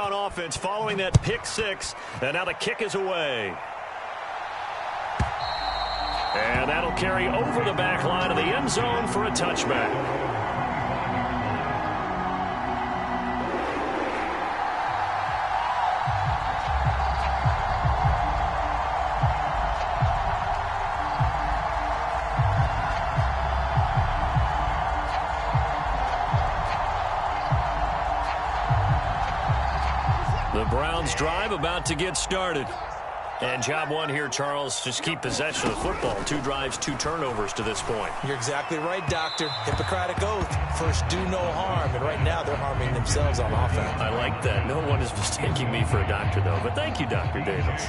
on offense following that pick six. And now the kick is away. And that'll carry over the back line of the end zone for a touchback. The Browns drive about to get started. And job one here, Charles, just keep possession of the football. 2 drives, 2 turnovers to this point. You're exactly right, Doctor. Hippocratic oath. First, do no harm. And right now, they're harming themselves on offense. I like that. No one is mistaking me for a doctor, though. But thank you, Dr. Davis.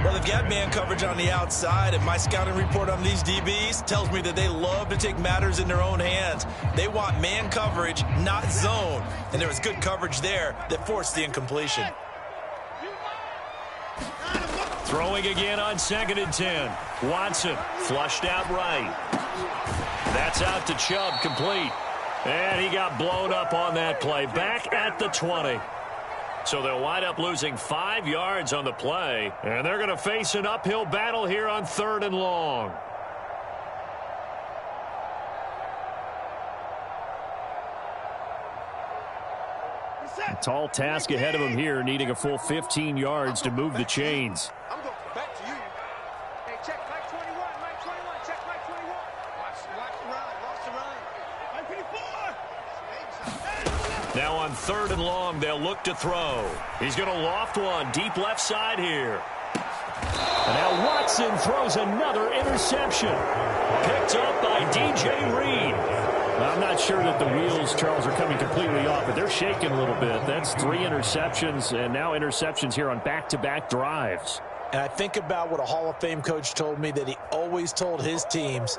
Well, they've got man coverage on the outside, and my scouting report on these DBs tells me that they love to take matters in their own hands. They want man coverage, not zone. And there was good coverage there that forced the incompletion. Throwing again on 2nd and 10. Watson flushed out right. That's out to Chubb, complete. And he got blown up on that play. Back at the 20. So they'll wind up losing 5 yards on the play. And they're going to face an uphill battle here on 3rd and long. A tall task ahead of him here, needing a full 15 yards to move the chains. I'm going back to you. Hey, check Mike 21, Mike 21, check Mike 21. Watch the run, lost the run. Mike 24. Now on 3rd and long, they'll look to throw. He's going to loft one, deep left side here. And now Watson throws another interception. Picked up by DJ Reed. I'm not sure that the wheels, Charles, are coming completely off, but they're shaking a little bit. That's 3 interceptions, and now interceptions here on back-to-back drives. And I think about what a Hall of Fame coach told me, that he always told his teams,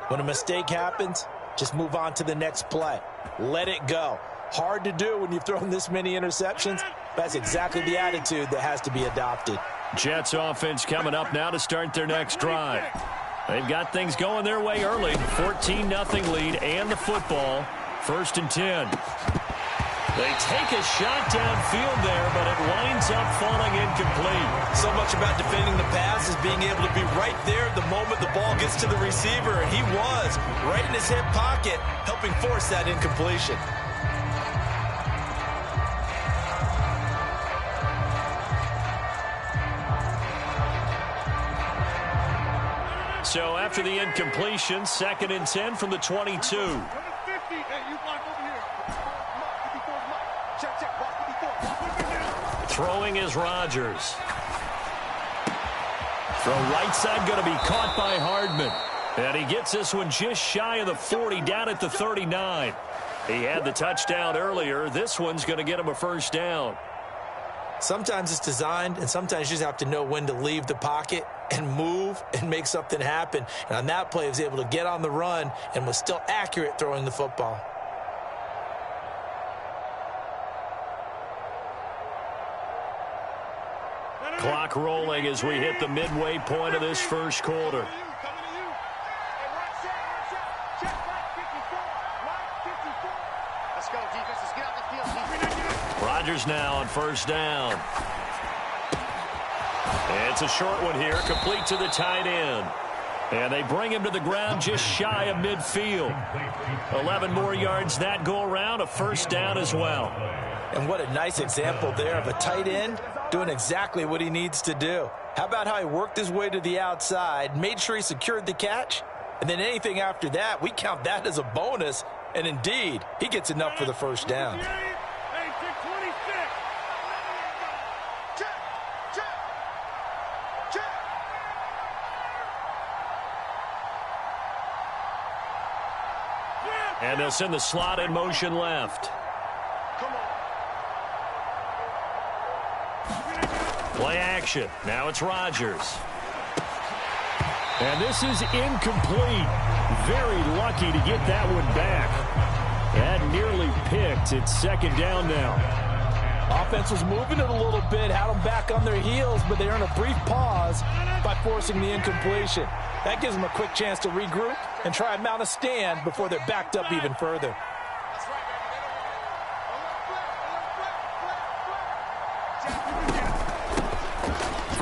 when a mistake happens, just move on to the next play. Let it go. Hard to do when you've thrown this many interceptions. That's exactly the attitude that has to be adopted. Jets offense coming up now to start their next drive. They've got things going their way early. 14-0 lead and the football. 1st and 10. They take a shot downfield there, but it winds up falling incomplete. So much about defending the pass is being able to be right there the moment the ball gets to the receiver. And he was right in his hip pocket, helping force that incompletion. So after the incompletion, 2nd and 10 from the 22. Throwing is Rodgers. Throw right side going to be caught by Hardman. And he gets this one just shy of the 40, down at the 39. He had the touchdown earlier. This one's going to get him a 1st down. Sometimes it's designed, and sometimes you just have to know when to leave the pocket and move and make something happen. And on that play, he was able to get on the run and was still accurate throwing the football. Clock rolling as we hit the midway point of this 1st quarter. Rodgers now on 1st down. It's a short one here, complete to the tight end. And they bring him to the ground just shy of midfield. 11 more yards that go around, a 1st down as well. And what a nice example there of a tight end doing exactly what he needs to do. How about how he worked his way to the outside, made sure he secured the catch, and then anything after that, we count that as a bonus. And indeed, he gets enough for the 1st down. And they'll send the slot in motion left. Play action. Now it's Rodgers. And this is incomplete. Very lucky to get that one back. That nearly picked. It's 2nd down now. Offense was moving it a little bit, had them back on their heels, but they earn a brief pause by forcing the incompletion. That gives them a quick chance to regroup and try and mount a stand before they're backed up even further.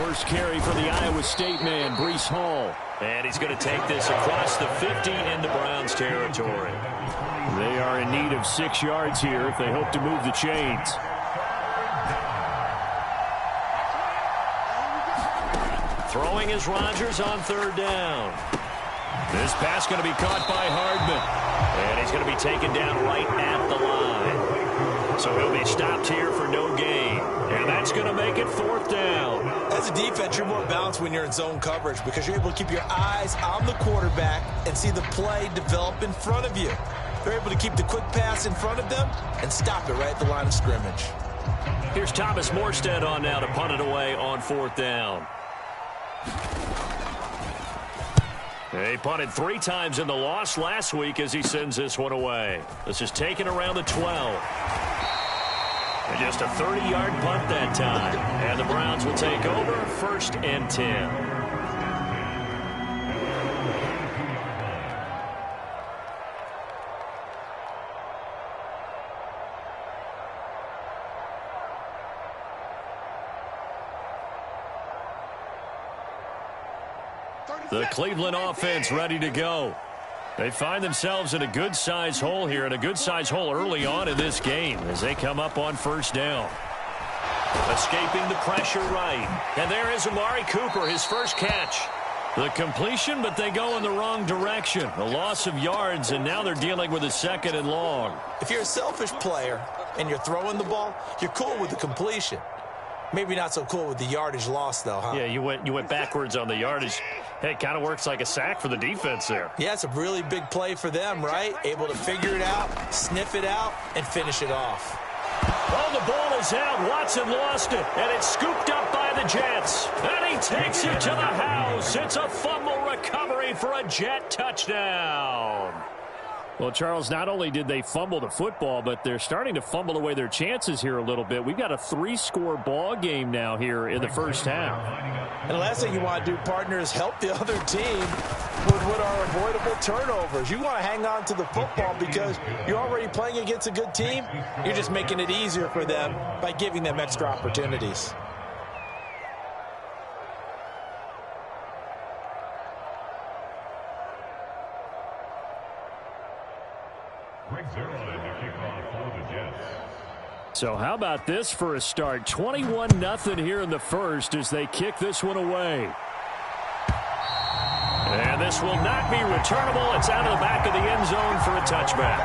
First carry for the Iowa State man, Breece Hall. And he's going to take this across the 50 into Browns territory. They are in need of 6 yards here if they hope to move the chains. Throwing is Rodgers on 3rd down. This pass going to be caught by Hardman. And he's going to be taken down right at the line. So he'll be stopped here for no gain. And that's going to make it 4th down. As a defense, you're more balanced when you're in zone coverage because you're able to keep your eyes on the quarterback and see the play develop in front of you. They're able to keep the quick pass in front of them and stop it right at the line of scrimmage. Here's Thomas Morstead on now to punt it away on 4th down. He punted 3 times in the loss last week as he sends this one away. This is taken around the 12. And just a 30-yard punt that time. And the Browns will take over 1st and 10. The Cleveland offense ready to go. They find themselves in a good-sized hole here, and a good-sized hole early on in this game as they come up on 1st down. Escaping the pressure right. And there is Amari Cooper, his first catch. The completion, but they go in the wrong direction. A loss of yards, and now they're dealing with a 2nd and long. If you're a selfish player and you're throwing the ball, you're cool with the completion. Maybe not so cool with the yardage loss, though, huh? Yeah, you went backwards on the yardage. Hey, it kind of works like a sack for the defense there. Yeah, it's a really big play for them, right? Able to figure it out, sniff it out, and finish it off. Oh, the ball is out. Watson lost it, and it's scooped up by the Jets. And he takes it to the house. It's a fumble recovery for a Jet touchdown. Well, Charles, not only did they fumble the football, but they're starting to fumble away their chances here a little bit. We've got a 3-score ball game now here in the first half. And the last thing you want to do, partner, is help the other team with what are avoidable turnovers. You want to hang on to the football because you're already playing against a good team. You're just making it easier for them by giving them extra opportunities. So how about this for a start? 21-0 here in the first as they kick this one away. And this will not be returnable. It's out of the back of the end zone for a touchback.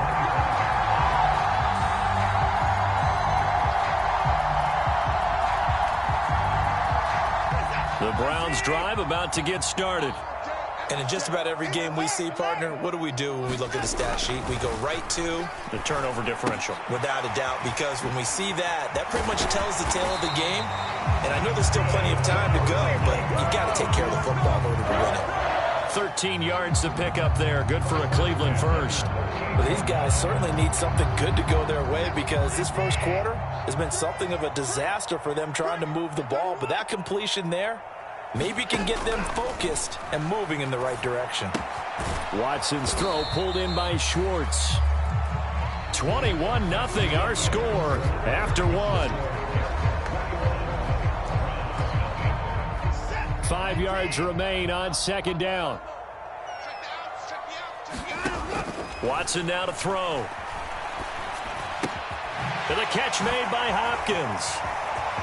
The Browns drive about to get started. And in just about every game we see, partner, what do when we look at the stat sheet? We go right to the turnover differential. Without a doubt, because when we see that, that pretty much tells the tale of the game. And I know there's still plenty of time to go, but you've got to take care of the football in order to win it. 13 yards to pick up there. Good for a Cleveland first. Well, these guys certainly need something good to go their way because this first quarter has been something of a disaster for them trying to move the ball. But that completion there maybe can get them focused and moving in the right direction. Watson's throw pulled in by Schwartz. 21-0 our score after one. 5 yards remain on 2nd down. Watson now to throw. And the catch made by Hopkins.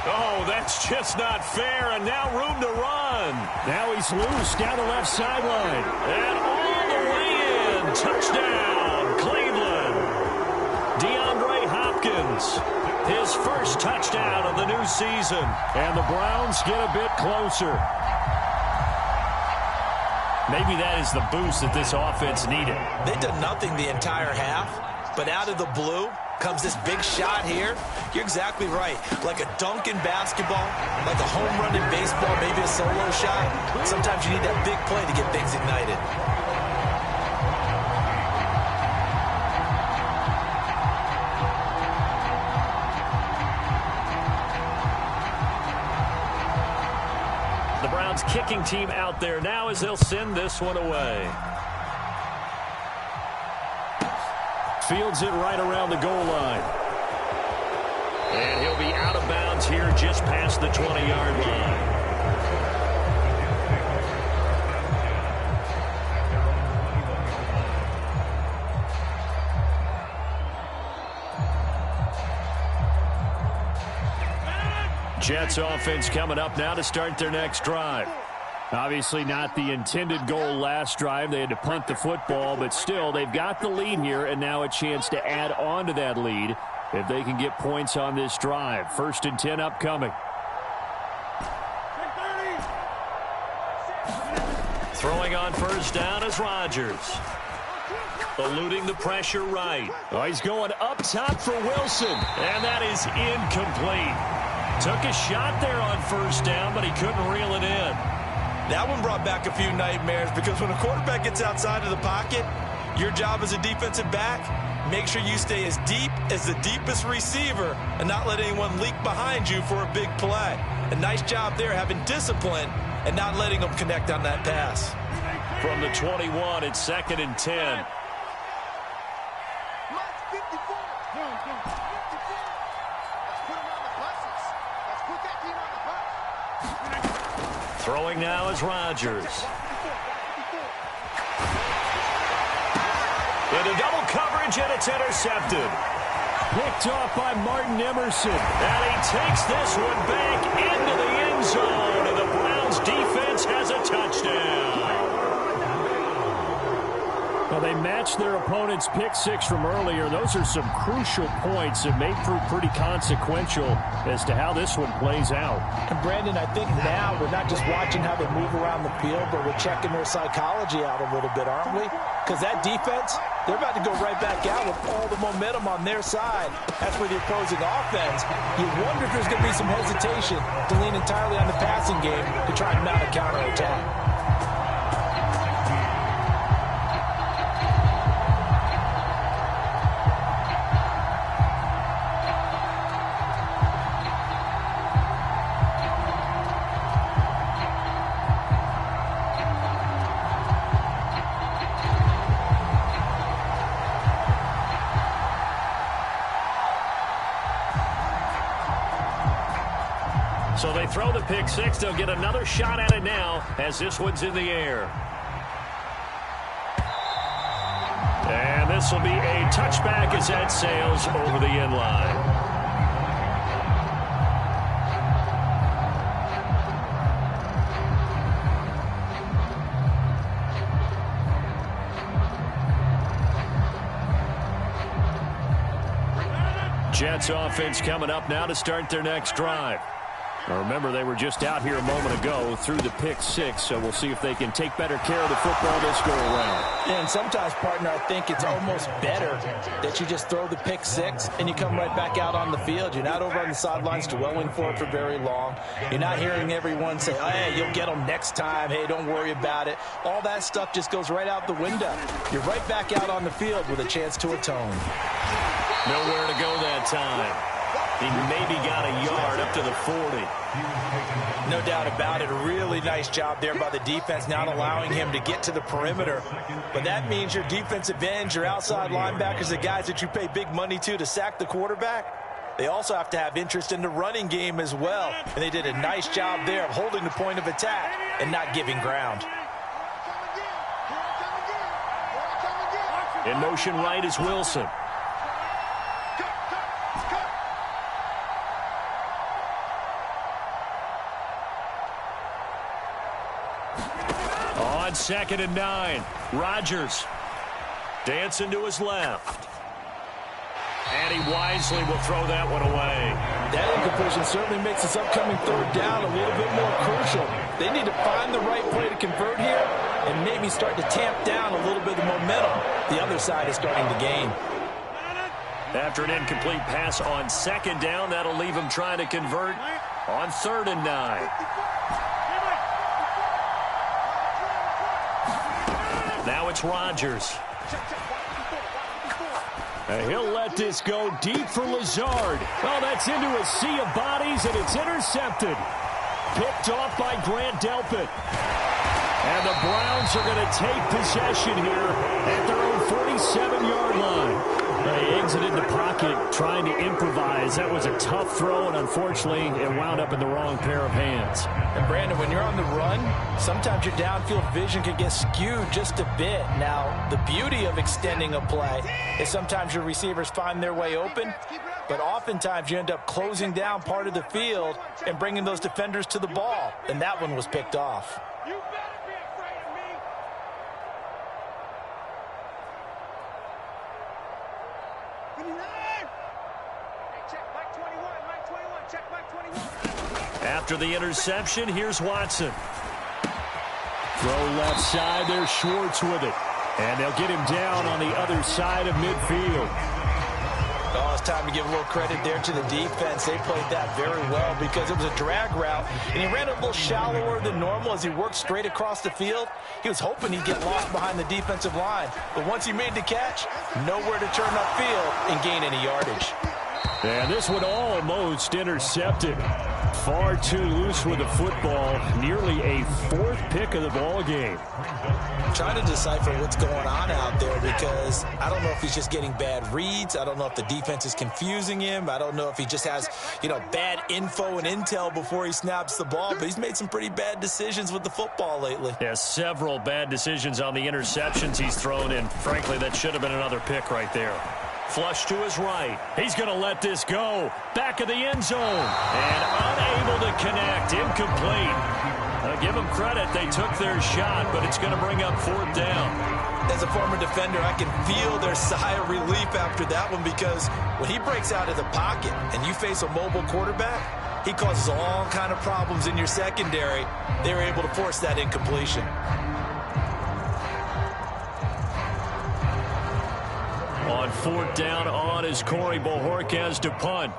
Oh, that's just not fair, and now room to run. Now he's loose down the left sideline. And all the way in. Touchdown, Cleveland. DeAndre Hopkins, his first touchdown of the new season. And the Browns get a bit closer. Maybe that is the boost that this offense needed. They did nothing the entire half, but out of the blue comes this big shot here. You're exactly right. Like a dunk in basketball, like a home run in baseball, maybe a solo shot. Sometimes you need that big play to get things ignited. The Browns kicking team out there now as they'll send this one away. Fields it right around the goal line. And he'll be out of bounds here just past the 20-yard line. Jets offense coming up now to start their next drive. Obviously not the intended goal last drive. They had to punt the football, but still they've got the lead here, and now a chance to add on to that lead if they can get points on this drive. 1st and 10 upcoming. Throwing on first down is Rodgers. Eluding the pressure right. Oh, he's going up top for Wilson. And that is incomplete. Took a shot there on first down, but he couldn't reel it in. That one brought back a few nightmares because when a quarterback gets outside of the pocket, your job as a defensive back, make sure you stay as deep as the deepest receiver and not let anyone leak behind you for a big play. A nice job there having discipline and not letting them connect on that pass. From the 21, it's 2nd and 10. Throwing now is Rodgers. Into double coverage, and it's intercepted. Picked off by Martin Emerson. And he takes this one back into the end zone, and the Browns defense has a touchdown. Well, they matched their opponent's pick six from earlier. Those are some crucial points that may prove pretty consequential as to how this one plays out. And Brandon, I think now we're not just watching how they move around the field, but we're checking their psychology out a little bit, aren't we? Because that defense, they're about to go right back out with all the momentum on their side. As for the opposing offense, you wonder if there's going to be some hesitation to lean entirely on the passing game to try and mount a counterattack. So they throw the pick six. They'll get another shot at it now as this one's in the air. And this will be a touchback as that sails over the end line. Jets offense coming up now to start their next drive. Now remember, they were just out here a moment ago through the pick six, so we'll see if they can take better care of the football this go around. And sometimes, partner, I think it's almost better that you just throw the pick six and you come right back out on the field. You're not over on the sidelines dwelling for it for very long. You're not hearing everyone say, oh, hey, you'll get them next time. Hey, don't worry about it. All that stuff just goes right out the window. You're right back out on the field with a chance to atone. Nowhere to go that time. He maybe got a yard up to the 40. No doubt about it. A really nice job there by the defense, not allowing him to get to the perimeter. But that means your defensive ends, your outside linebackers, the guys that you pay big money to sack the quarterback, they also have to have interest in the running game as well. And they did a nice job there of holding the point of attack and not giving ground. In motion right is Wilson. On 2nd and 9, Rodgers dancing to his left. And he wisely will throw that one away. That incompletion certainly makes this upcoming 3rd down a little bit more crucial. They need to find the right play to convert here and maybe start to tamp down a little bit of the momentum the other side is starting to gain. After an incomplete pass on 2nd down, that'll leave him trying to convert on 3rd and 9. Now it's Rodgers. And he'll let this go deep for Lazard. Oh, that's into a sea of bodies, and it's intercepted. Picked off by Grant Delpit. And the Browns are going to take possession here at their own 47-yard line. They exited the pocket trying to improvise. That was a tough throw, and unfortunately, it wound up in the wrong pair of hands. And, Brandon, when you're on the run, sometimes your downfield vision can get skewed just a bit. Now, the beauty of extending a play is sometimes your receivers find their way open, but oftentimes you end up closing down part of the field and bringing those defenders to the ball, and that one was picked off. You better be afraid of me. 29. Hey, check Mike 21. Mike 21. Check Mike 21. After the interception, here's Watson. Throw left side. There's Schwartz with it. And they'll get him down on the other side of midfield. Oh, it's time to give a little credit there to the defense. They played that very well because it was a drag route, and he ran a little shallower than normal as he worked straight across the field. He was hoping he'd get lost behind the defensive line, but once he made the catch, nowhere to turn upfield and gain any yardage. And this one almost intercepted. Far too loose with the football. Nearly a fourth pick of the ball game. I'm trying to decipher what's going on out there because I don't know if he's just getting bad reads. I don't know if the defense is confusing him. I don't know if he just has, bad info and intel before he snaps the ball. But he's made some pretty bad decisions with the football lately. Yeah, several bad decisions on the interceptions he's thrown in. Frankly, that should have been another pick right there. Flush to his right. He's going to let this go. Back of the end zone. And unable to connect. Incomplete. Give them credit. They took their shot, but it's going to bring up fourth down. As a former defender, I can feel their sigh of relief after that one because when he breaks out of the pocket and you face a mobile quarterback, he causes all kind of problems in your secondary. They were able to force that incompletion. On fourth down on is Corey Bojorquez to punt.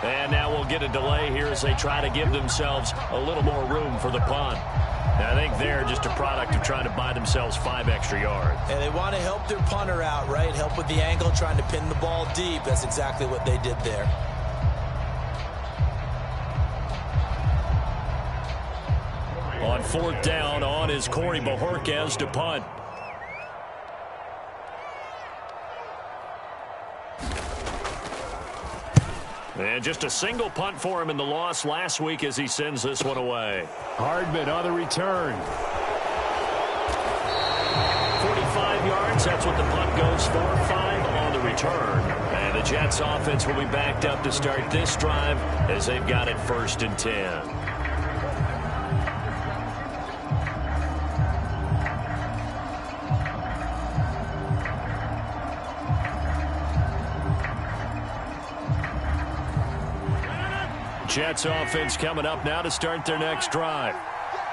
And now we'll get a delay here as they try to give themselves a little more room for the punt. I think they're just a product of trying to buy themselves 5 extra yards. And they want to help their punter out, right? Help with the angle, trying to pin the ball deep. That's exactly what they did there. On fourth down, on is Corey Bojorquez to punt. And just a single punt for him in the loss last week as he sends this one away. Hardman on the return. 45 yards, that's what the punt goes for. 5 on the return. And the Jets offense will be backed up to start this drive as they've got it 1st and 10. Jets offense coming up now to start their next drive.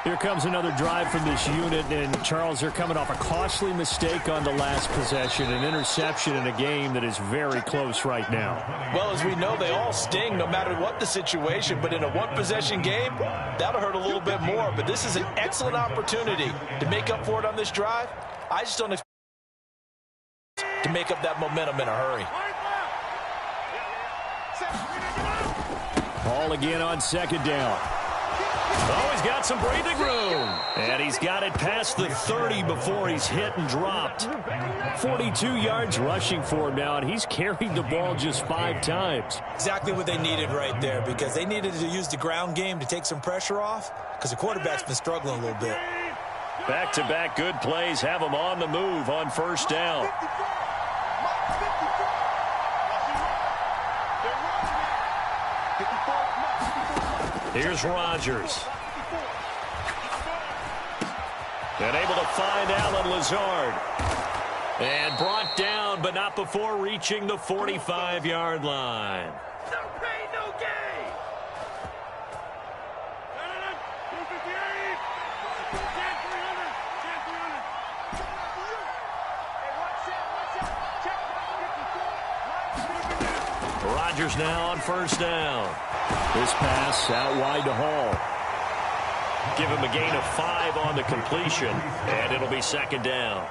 Here comes another drive from this unit, and Charles, they're coming off a costly mistake on the last possession, an interception in a game that is very close right now. Well, as we know, they all sting no matter what the situation, but in a one-possession game, that'll hurt a little bit more. But this is an excellent opportunity to make up for it on this drive. I just don't expect to make up that momentum in a hurry. Ball again on second down. Oh, he's got some breathing room. And he's got it past the 30 before he's hit and dropped. 42 yards rushing for him now, and he's carried the ball just 5 times. Exactly what they needed right there because they needed to use the ground game to take some pressure off because the quarterback's been struggling a little bit. Back-to-back good plays have him on the move on first down. Here's Rodgers. And able to find Alan Lazard. And brought down, but not before reaching the 45-yard line. No pain, no gain. Rodgers now on first down. This pass out wide to Hall. Give him a gain of 5 on the completion, and it'll be second down.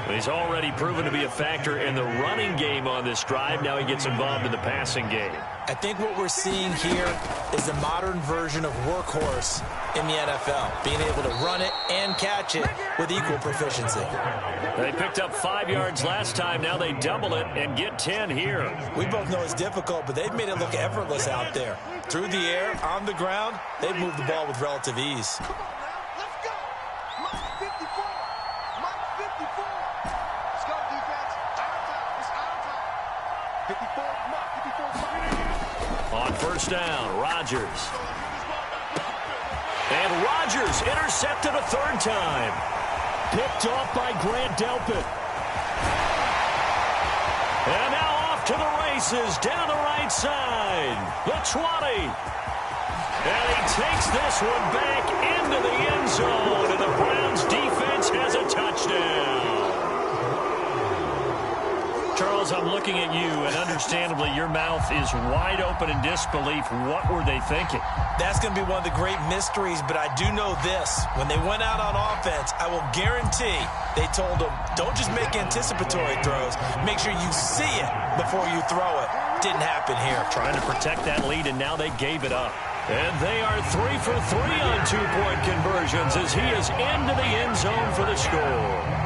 He's already proven to be a factor in the running game on this drive. Now he gets involved in the passing game. I think what we're seeing here is the modern version of workhorse in the NFL, being able to run it and catch it with equal proficiency. They picked up 5 yards last time. Now they double it and get 10 here. We both know it's difficult, but they've made it look effortless out there. Through the air, on the ground, they've moved the ball with relative ease. Come on now, let's go. Mike 54. Mike 54. Let's go, defense. Our time. It's our time. 54, Mike 54. On first down, Rodgers. And Rodgers intercepted a third time. Picked off by Grant Delpit. And now off to the races down the right side. The 20. And he takes this one back into the end zone. And the Browns defense has a touchdown. Charles, I'm looking at you, and understandably your mouth is wide open in disbelief. What were they thinking? That's going to be one of the great mysteries, but I do know this. When they went out on offense, I will guarantee they told them, don't just make anticipatory throws. Make sure you see it before you throw it. Didn't happen here. Trying to protect that lead, and now they gave it up. And they are 3 for 3 on 2-point conversions as he is into the end zone for the score.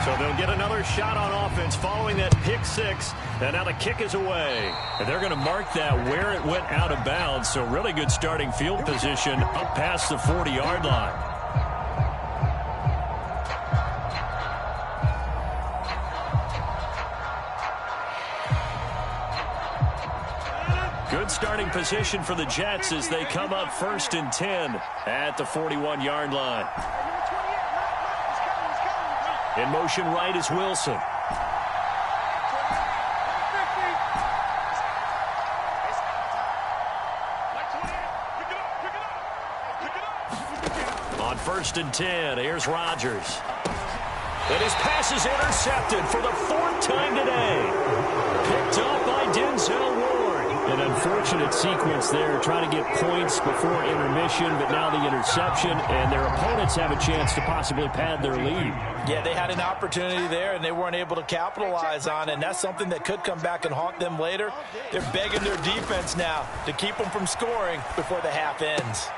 So they'll get another shot on offense following that pick 6. And now the kick is away. And they're going to mark that where it went out of bounds. So really good starting field position up past the 40-yard line. Good starting position for the Jets as they come up 1st and 10 at the 41-yard line. In motion right is Wilson. On 1st and 10, here's Rodgers. And his pass is intercepted for the 4th time today. Picked up by Denzel Ward. An unfortunate sequence there, trying to get points before intermission, but now the interception, and their opponents have a chance to possibly pad their lead. Yeah, they had an opportunity there, and they weren't able to capitalize on it, and that's something that could come back and haunt them later. They're begging their defense now to keep them from scoring before the half ends.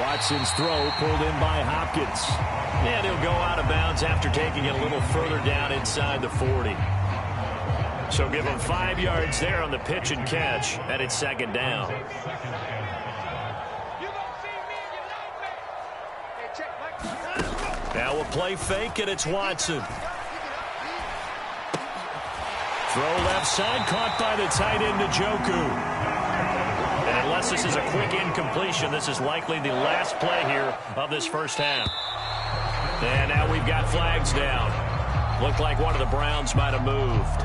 Watson's throw pulled in by Hopkins. And he'll go out of bounds after taking it a little further down inside the 40. So give him 5 yards there on the pitch and catch, and it's second down. Now we'll play fake, and it's Watson. Throw left side, caught by the tight end, Njoku. And unless this is a quick incompletion, this is likely the last play here of this first half. And now we've got flags down. Looked like one of the Browns might have moved.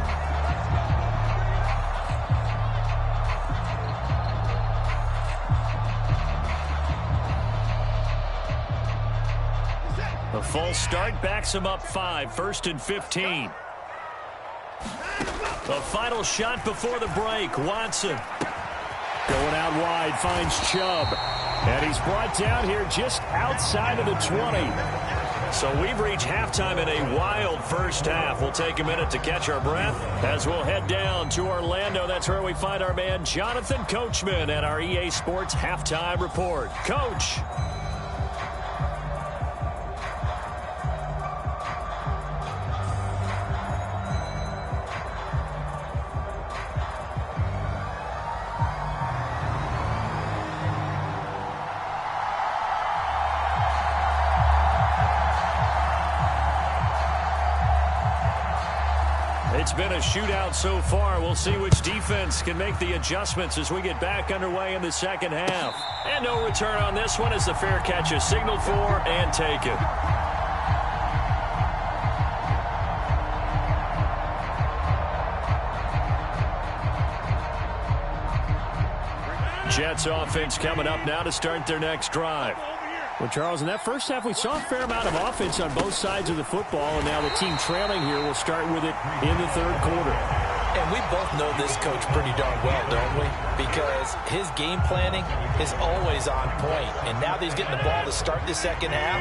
A false start backs him up 5, 1st and 15. The final shot before the break, Watson. Going out wide, finds Chubb. And he's brought down here just outside of the 20. So we've reached halftime in a wild first half. We'll take a minute to catch our breath as we'll head down to Orlando. That's where we find our man Jonathan Coachman at our EA Sports Halftime Report. Coach. It's been a shootout so far. We'll see which defense can make the adjustments as we get back underway in the second half. And no return on this one as the fair catch is signaled for and taken. Jets offense coming up now to start their next drive. Well, Charles, in that first half, we saw a fair amount of offense on both sides of the football, and now the team trailing here will start with it in the third quarter. And we both know this coach pretty darn well, don't we? Because his game planning is always on point. And now that he's getting the ball to start the second half,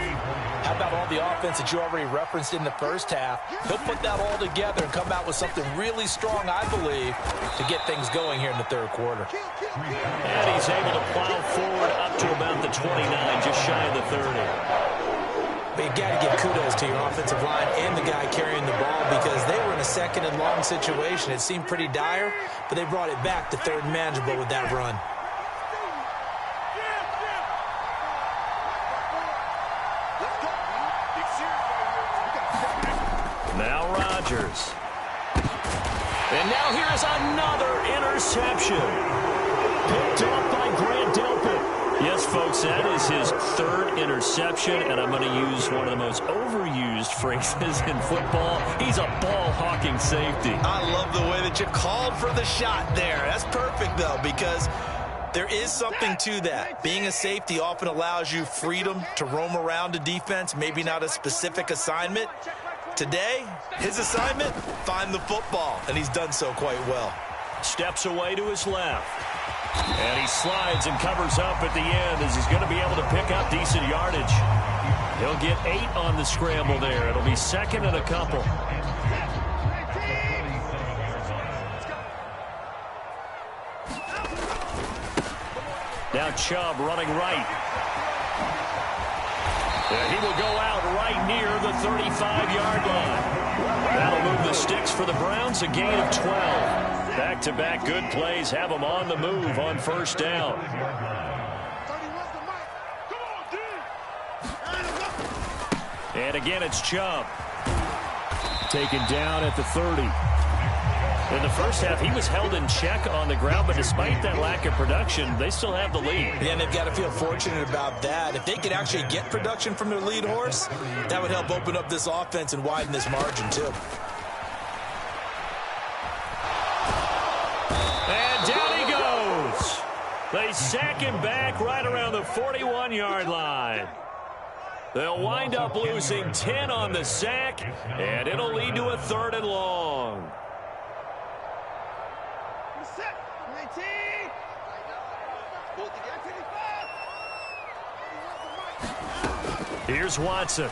how about all the offense that you already referenced in the first half? He'll put that all together and come out with something really strong, I believe, to get things going here in the third quarter. And he's able to plow forward up to about the 29, just shy of the 30. But you got to give kudos to your offensive line and the guy carrying the ball because they were in a second and long situation. It seemed pretty dire, but they brought it back to third and manageable with that run. Now Rodgers. And now here is another interception. Picked up by Grant Delpit. Yes, folks, that is his third interception, and I'm going to use one of the most overused phrases in football. He's a ball-hawking safety. I love the way that you called for the shot there. That's perfect, though, because there is something to that. Being a safety often allows you freedom to roam around a defense, maybe not a specific assignment. Today, his assignment, find the football, and he's done so quite well. Steps away to his left. And he slides and covers up at the end as he's going to be able to pick up decent yardage. He'll get 8 on the scramble there. It'll be second and a couple. Now Chubb running right. And he will go out right near the 35-yard line. That'll move the sticks for the Browns, a gain of 12. Back-to-back good plays have them on the move on first down. And again, it's Chubb. Taken down at the 30. In the first half, he was held in check on the ground, but despite that lack of production, they still have the lead. Yeah, and they've got to feel fortunate about that. If they could actually get production from their lead horse, that would help open up this offense and widen this margin, too. And down he goes. They sack him back right around the 41-yard line. They'll wind up losing 10 on the sack, and it'll lead to a third and long. Here's Watson.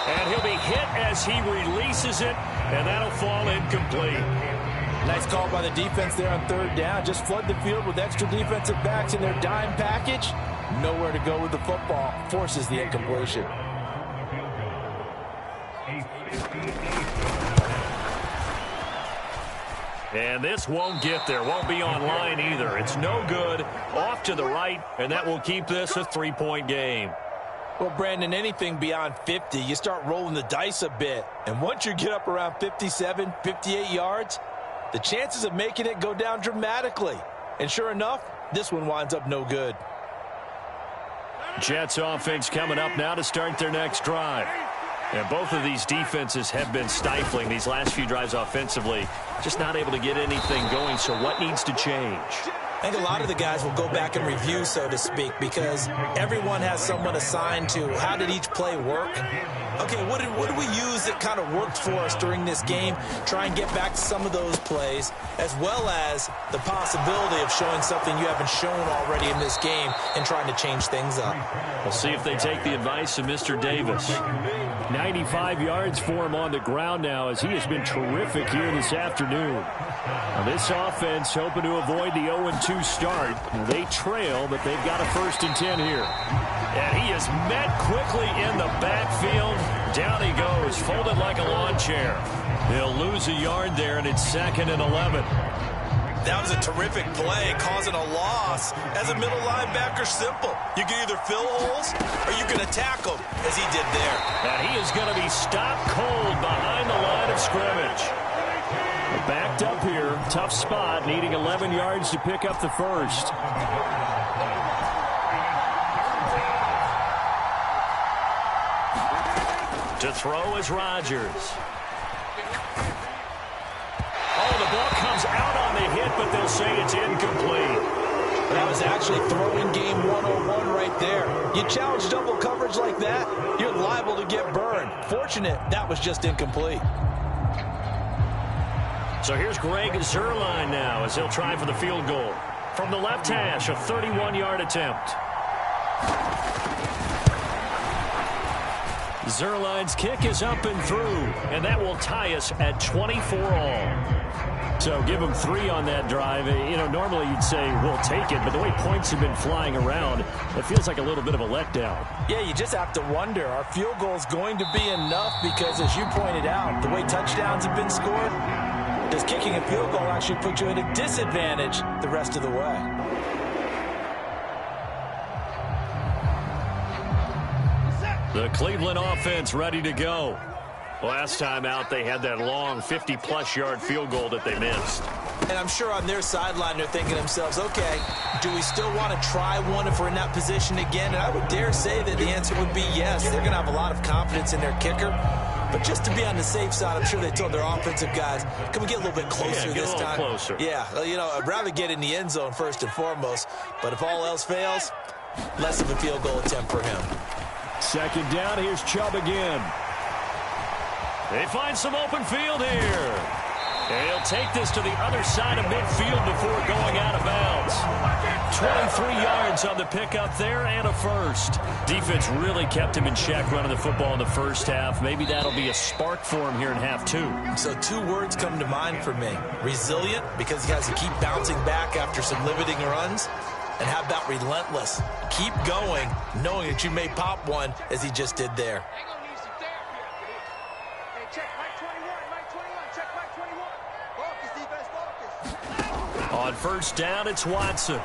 And he'll be hit as he releases it, and that'll fall incomplete. Nice call by the defense there on third down. Just flood the field with extra defensive backs in their dime package. Nowhere to go with the football. Forces the incompletion. And this won't get there. Won't be on line either. It's no good. Off to the right, and that will keep this a 3-point game. Well, Brandon, anything beyond 50, you start rolling the dice a bit. And once you get up around 57, 58 yards, the chances of making it go down dramatically. And sure enough, this one winds up no good. Jets offense coming up now to start their next drive. And both of these defenses have been stifling these last few drives offensively. Just not able to get anything going, so what needs to change? I think a lot of the guys will go back and review, so to speak, because everyone has someone assigned to how did each play work. Okay, what did we use that kind of worked for us during this game? Try and get back to some of those plays, as well as the possibility of showing something you haven't shown already in this game and trying to change things up. We'll see if they take the advice of Mr. Davis. 95 yards for him on the ground now as he has been terrific here this afternoon. Now this offense hoping to avoid the 0-2 start. They trail, but they've got a 1st and 10 here. And he is met quickly in the backfield. Down he goes, folded like a lawn chair. He'll lose a yard there, and it's 2nd and 11. That was a terrific play, causing a loss. As a middle linebacker, simple. You can either fill holes or you can attack them, as he did there. And he is going to be stopped cold behind the line of scrimmage. Backed up here, tough spot, needing 11 yards to pick up the 1st. To throw is Rodgers. Oh, the ball comes out on the hit, but they'll say it's incomplete. That was actually throwing game 101 right there. You challenge double coverage like that, you're liable to get burned. Fortunate, that was just incomplete. So here's Greg Zuerlein now as he'll try for the field goal. From the left hash, a 31-yard attempt. Zuerlein's kick is up and through, and that will tie us at 24 all. So give them 3 on that drive. Normally you'd say we'll take it, but the way points have been flying around, it feels like a little bit of a letdown. Yeah, you just have to wonder, our field goal is going to be enough because, as you pointed out, the way touchdowns have been scored, does kicking a field goal actually put you at a disadvantage the rest of the way? The Cleveland offense ready to go. Last time out, they had that long 50-plus yard field goal that they missed. And I'm sure on their sideline they're thinking to themselves, okay, do we still want to try one if we're in that position again? And I would dare say that the answer would be yes. They're going to have a lot of confidence in their kicker. But just to be on the safe side, I'm sure they told their offensive guys, can we get a little bit closer this time? Closer. Yeah, I'd rather get in the end zone first and foremost. But if all else fails, less of a field goal attempt for him. Second down, here's Chubb again. They find some open field here. And he'll take this to the other side of midfield before going out of bounds. 23 yards on the pickup there and a first. Defense really kept him in check running the football in the first half. Maybe that'll be a spark for him here in half 2. So 2 words come to mind for me. Resilient, because he has to keep bouncing back after some limiting runs. And how about relentless? Keep going, knowing that you may pop one, as he just did there. On first down, it's Watson.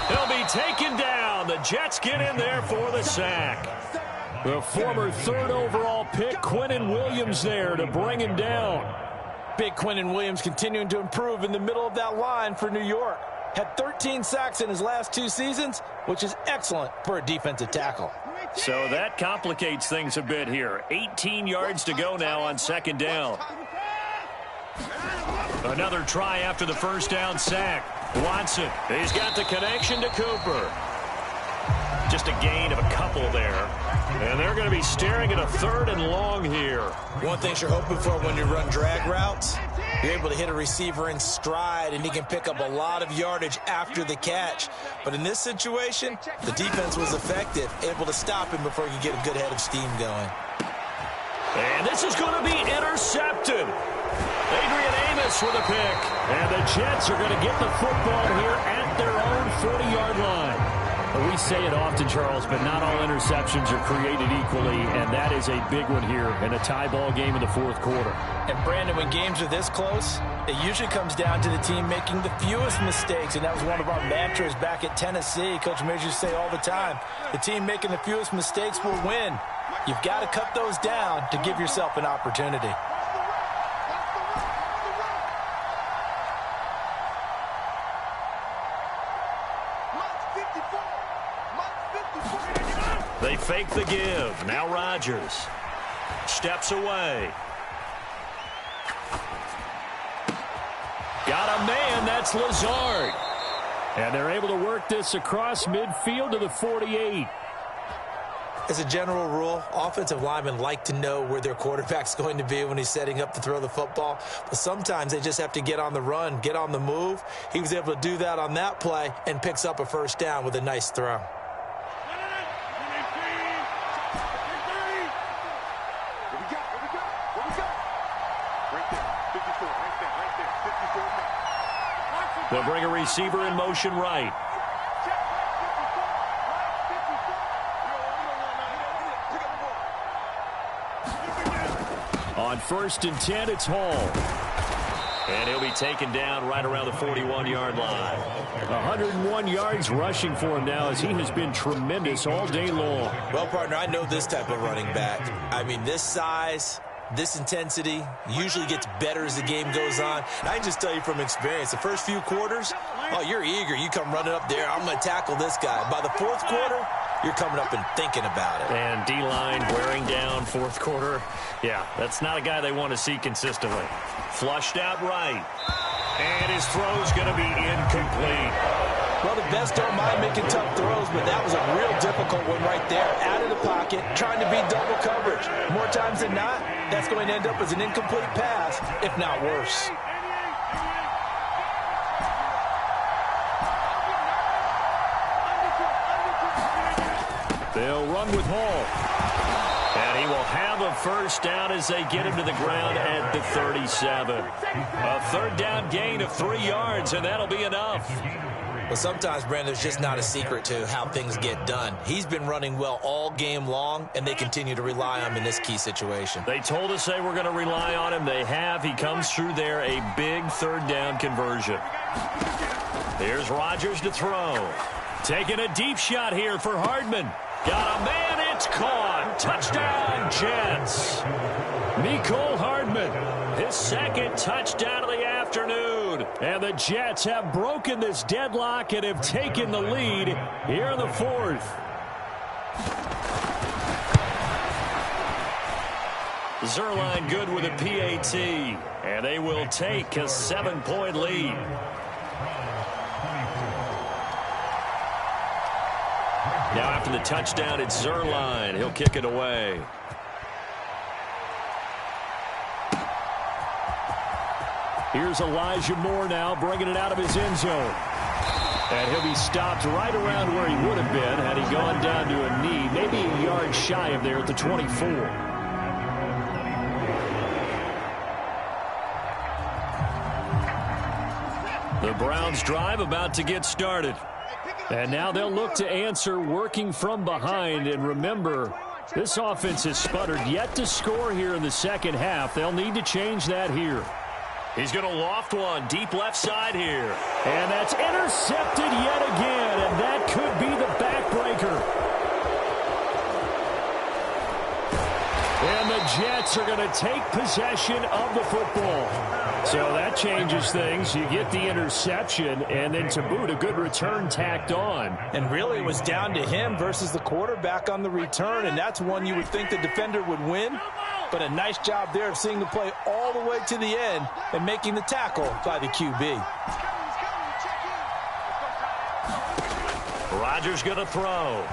He'll be taken down. The Jets get in there for the sack. The former 3rd overall pick, Quinnen Williams, there to bring him down. Big Quinnen Williams continuing to improve in the middle of that line for New York. Had 13 sacks in his last 2 seasons, which is excellent for a defensive tackle. So that complicates things a bit here. 18 yards to go now on second down. Another try after the first down sack. Watson, he's got the connection to Cooper. Just a gain of a couple there. And they're going to be staring at a 3rd and long here. One thing you're hoping for when you run drag routes, you're able to hit a receiver in stride, and he can pick up a lot of yardage after the catch. But in this situation, the defense was effective, able to stop him before he could get a good head of steam going. And this is going to be intercepted. Adrian Amos with a pick. And the Jets are going to get the football here at their own 40-yard line. We say it often, Charles, but not all interceptions are created equally, and that is a big one here in a tie ball game in the 4th quarter. And, Brandon, when games are this close, it usually comes down to the team making the fewest mistakes, and that was one of our mantras back at Tennessee. Coach Majors used to say all the time, the team making the fewest mistakes will win. You've got to cut those down to give yourself an opportunity. They fake the give. Now Rodgers steps away. Got a man. That's Lazard. And they're able to work this across midfield to the 48. As a general rule, offensive linemen like to know where their quarterback's going to be when he's setting up to throw the football. But sometimes they just have to get on the run, get on the move. He was able to do that on that play and picks up a first down with a nice throw. They'll bring a receiver in motion right. On 1st and 10, it's Hall. And he'll be taken down right around the 41-yard line. 101 yards rushing for him now as he has been tremendous all day long. Well, partner, I know this type of running back. I mean, this size, this intensity usually gets better as the game goes on. And I can just tell you from experience, the first few quarters, oh, you're eager. You come running up there, I'm going to tackle this guy. By the 4th quarter, you're coming up and thinking about it. And D-line wearing down 4th quarter. Yeah, that's not a guy they want to see consistently. Flushed out right. And his throw's going to be incomplete. Well, the best don't mind making tough throws, but that was a real difficult one right there. Out of the pocket, trying to beat double coverage. More times than not, that's going to end up as an incomplete pass, if not worse. They'll run with Hall. And he will have a first down as they get him to the ground at the 37. A third down gain of 3 yards, and that'll be enough. Well, sometimes, Brandon, there's just not a secret to how things get done. He's been running well all game long, and they continue to rely on him in this key situation. They told us they were going to rely on him. They have. He comes through there, a big third down conversion. Here's Rodgers to throw. Taking a deep shot here for Hardman. Got a man, it's caught. Touchdown, Jets. Mecole Hardman. His second touchdown of the afternoon. And the Jets have broken this deadlock and have taken the lead here in the fourth. Zerline good with a PAT. And they will take a 7-point lead. Now after the touchdown, it's Zerline. He'll kick it away. Here's Elijah Moore now bringing it out of his end zone. And he'll be stopped right around where he would have been had he gone down to a knee, maybe a yard shy of there at the 24. The Browns drive about to get started. And now they'll look to answer working from behind. And remember, this offense has sputtered yet to score here in the second half. They'll need to change that here. He's going to loft one deep left side here. And that's intercepted yet again. And that could be the backbreaker. And the Jets are going to take possession of the football. So that changes things. You get the interception, and then to boot, a good return tacked on. And really, it was down to him versus the quarterback on the return, and that's one you would think the defender would win. But a nice job there of seeing the play all the way to the end and making the tackle by the QB. Rodgers going to throw.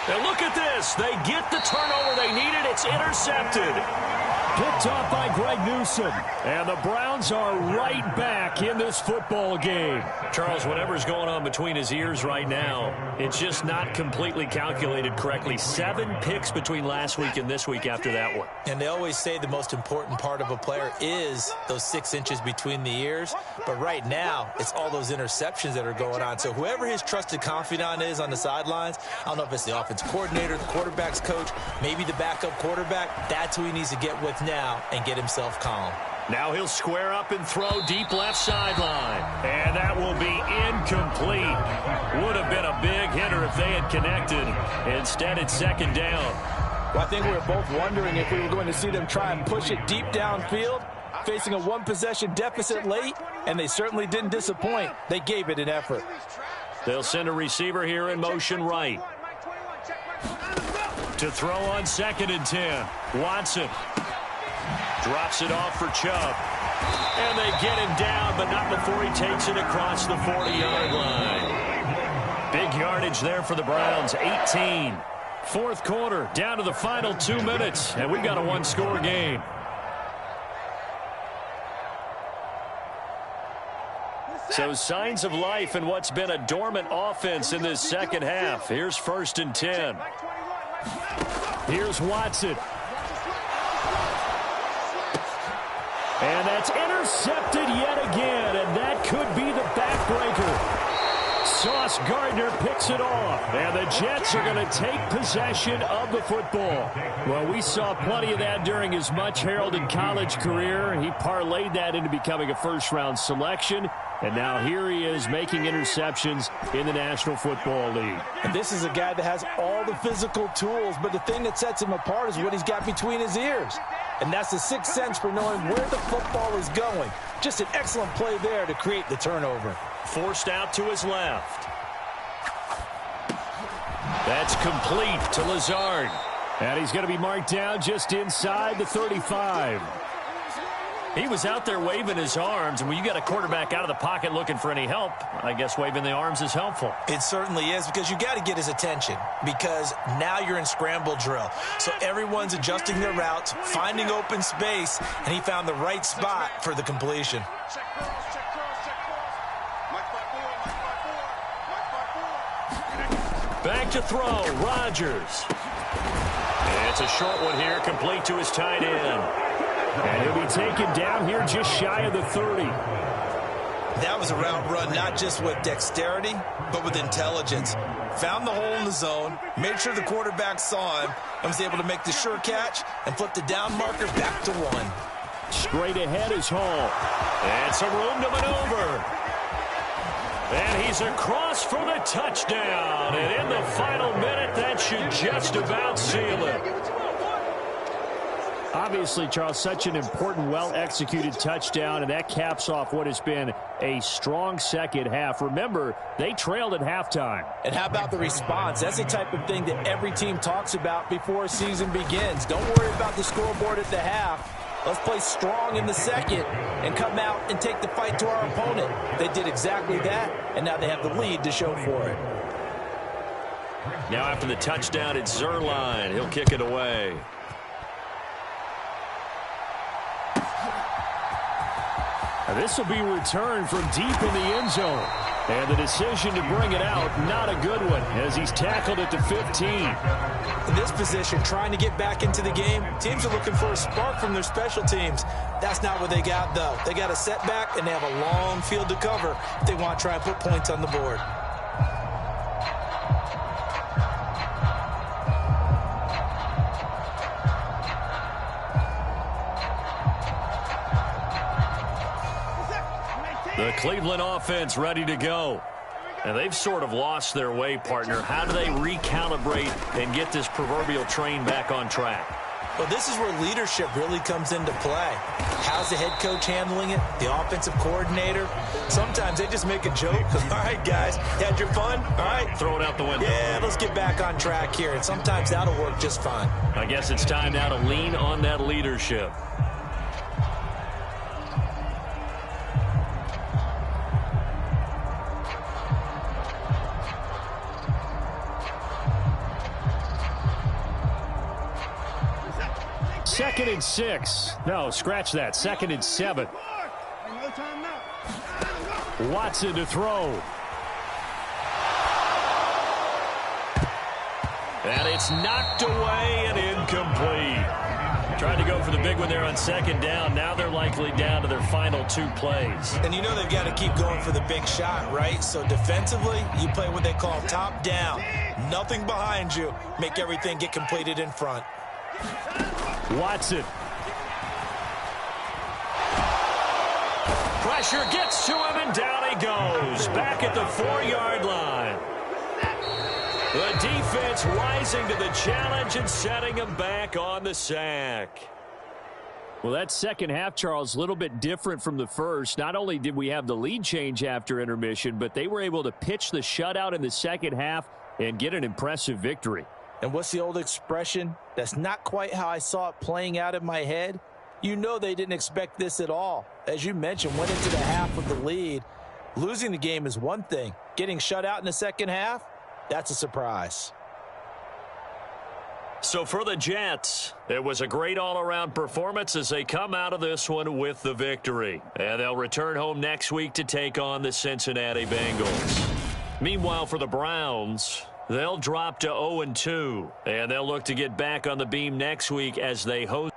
And look at this. They get the turnover they needed. It's intercepted. Picked off by Greg Newsome. And the Browns are right back in this football game. Charles, whatever's going on between his ears right now, it's just not completely calculated correctly. 7 picks between last week and this week after that one. And they always say the most important part of a player is those 6 inches between the ears. But right now, it's all those interceptions that are going on. So whoever his trusted confidant is on the sidelines, I don't know if it's the offense coordinator, the quarterback's coach, maybe the backup quarterback, that's who he needs to get with now and get himself calm. Now he'll square up and throw deep left sideline. And that will be incomplete. Would have been a big hitter if they had connected. Instead, it's second down. Well, I think we were both wondering if we were going to see them try and push it deep downfield, facing a 1-possession deficit late, and they certainly didn't disappoint. They gave it an effort. They'll send a receiver here in motion right. To throw on 2nd and 10. Watson. Drops it off for Chubb. And they get him down, but not before he takes it across the 40-yard line. Big yardage there for the Browns, 18. Fourth quarter, down to the final 2 minutes, and we've got a 1-score game. So signs of life in what's been a dormant offense in this second half. Here's 1st and 10. Here's Watson. And that's intercepted yet again, and that could be the backbreaker. Sauce Gardner picks it off, and the Jets are going to take possession of the football. Well, we saw plenty of that during his much-heralded college career. He parlayed that into becoming a first-round selection, and now here he is making interceptions in the National Football League. And this is a guy that has all the physical tools, but the thing that sets him apart is what he's got between his ears. And that's the sixth sense for knowing where the football is going. Just an excellent play there to create the turnover. Forced out to his left. That's complete to Lazard. And he's going to be marked down just inside the 35. He was out there waving his arms, and when you got a quarterback out of the pocket looking for any help, I guess waving the arms is helpful. It certainly is, because you got to get his attention, because now you're in scramble drill. So everyone's adjusting their routes, finding open space, and he found the right spot for the completion. Check cross, check cross, check cross. Mike 5-4, Mike 5-4, Mike 5-4. Back to throw, Rodgers. It's a short one here, complete to his tight end. And he'll be taken down here just shy of the 30. That was a route run not just with dexterity, but with intelligence. Found the hole in the zone, made sure the quarterback saw him, and was able to make the sure catch and flip the down marker back to 1. Straight ahead is Hall. And some room to maneuver. And he's across for the touchdown. And in the final minute, that should just about seal it. Obviously, Charles, such an important, well-executed touchdown, and that caps off what has been a strong second half. Remember, they trailed at halftime. And how about the response? That's the type of thing that every team talks about before a season begins. Don't worry about the scoreboard at the half. Let's play strong in the second and come out and take the fight to our opponent. They did exactly that, and now they have the lead to show for it. Now after the touchdown, it's Zerline. He'll kick it away. And this will be returned from deep in the end zone. And the decision to bring it out, not a good one, as he's tackled at the 15. In this position, trying to get back into the game, teams are looking for a spark from their special teams. That's not what they got, though. They got a setback, and they have a long field to cover if they want to try and put points on the board. The Cleveland offense ready to go. And they've sort of lost their way, partner. How do they recalibrate and get this proverbial train back on track? Well, this is where leadership really comes into play. How's the head coach handling it? The offensive coordinator? Sometimes they just make a joke. All right, guys, you had your fun? All right. Throw it out the window. Yeah, let's get back on track here. And sometimes that'll work just fine. I guess it's time now to lean on that leadership. Second and 6. No, scratch that. Second and 7. Watson to throw. And it's knocked away and incomplete. Tried to go for the big one there on second down. Now they're likely down to their final 2 plays. And you know they've got to keep going for the big shot, right? So defensively, you play what they call top down. Nothing behind you. Make everything get completed in front. Watson. Pressure gets to him, and down he goes. Back at the 4-yard line. The defense rising to the challenge and setting him back on the sack. Well, that second half, Charles, a little bit different from the first. Not only did we have the lead change after intermission, but they were able to pitch the shutout in the second half and get an impressive victory. And what's the old expression? That's not quite how I saw it playing out in my head. You know they didn't expect this at all. As you mentioned, went into the half with the lead. Losing the game is one thing. Getting shut out in the second half, that's a surprise. So for the Jets, it was a great all-around performance as they come out of this one with the victory. And they'll return home next week to take on the Cincinnati Bengals. Meanwhile, for the Browns, they'll drop to 0-2, and they'll look to get back on the beam next week as they host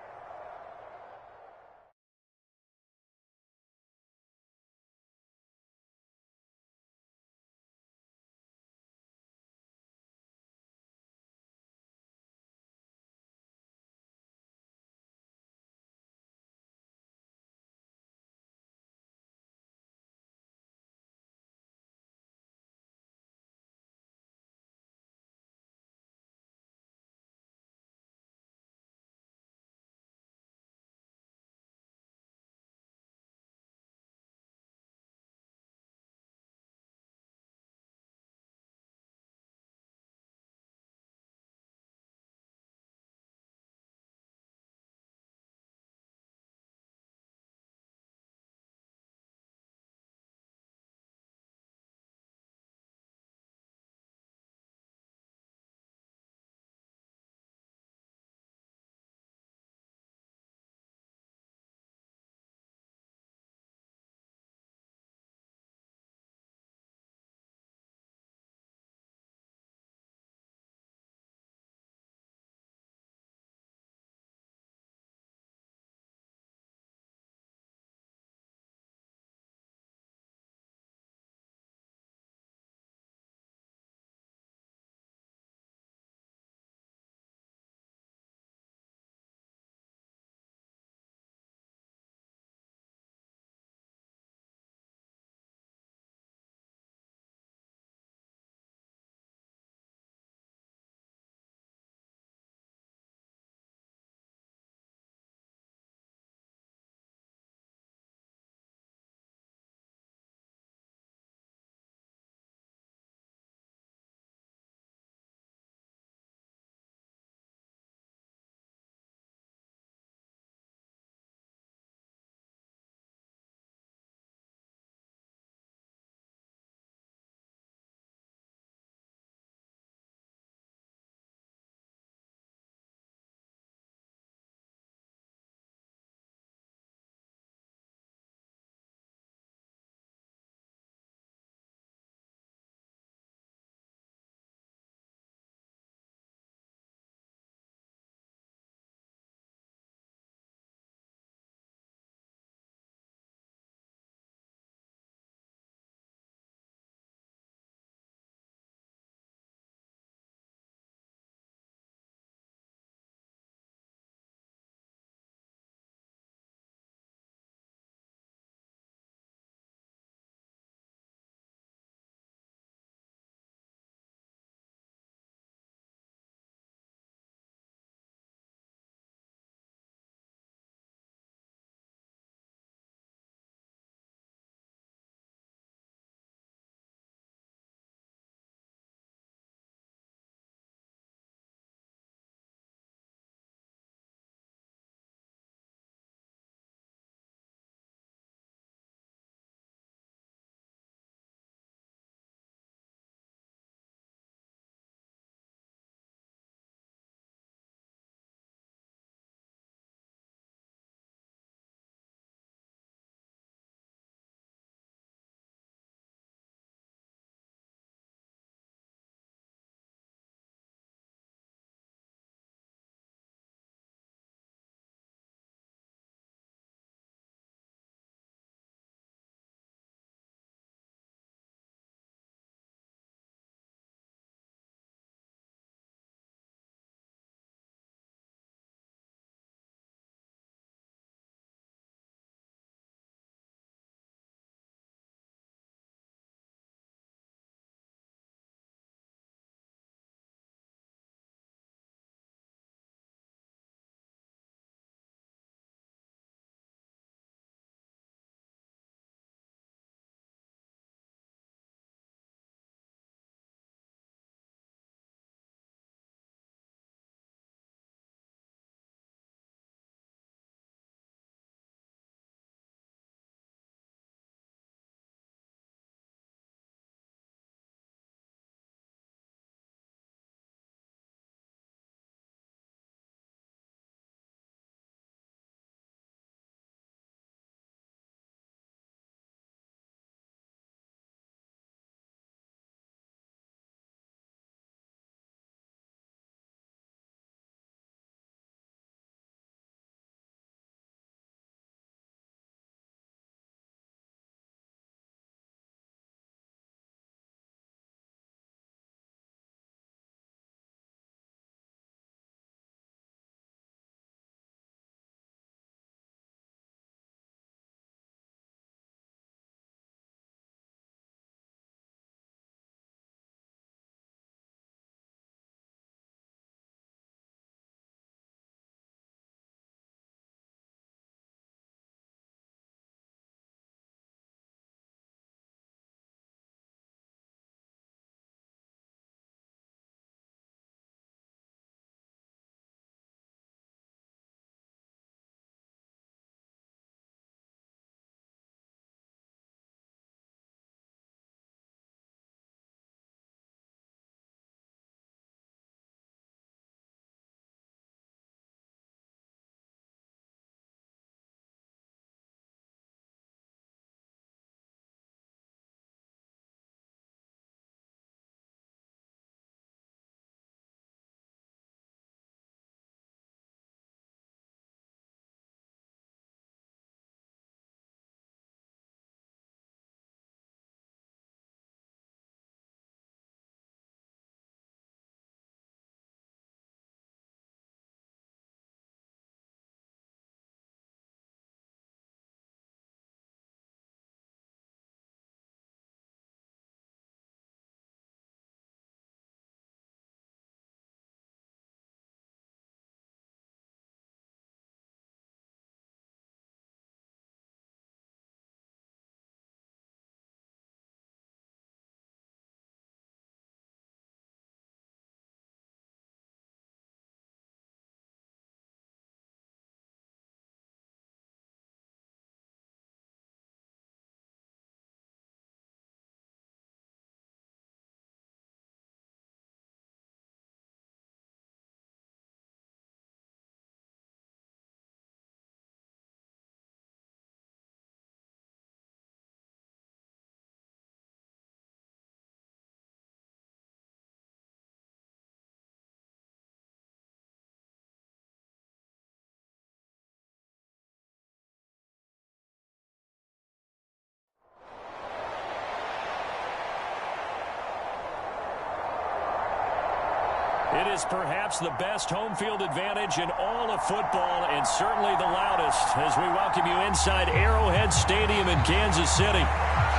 It is perhaps the best home field advantage in all of football, and certainly the loudest, as we welcome you inside Arrowhead Stadium in Kansas City.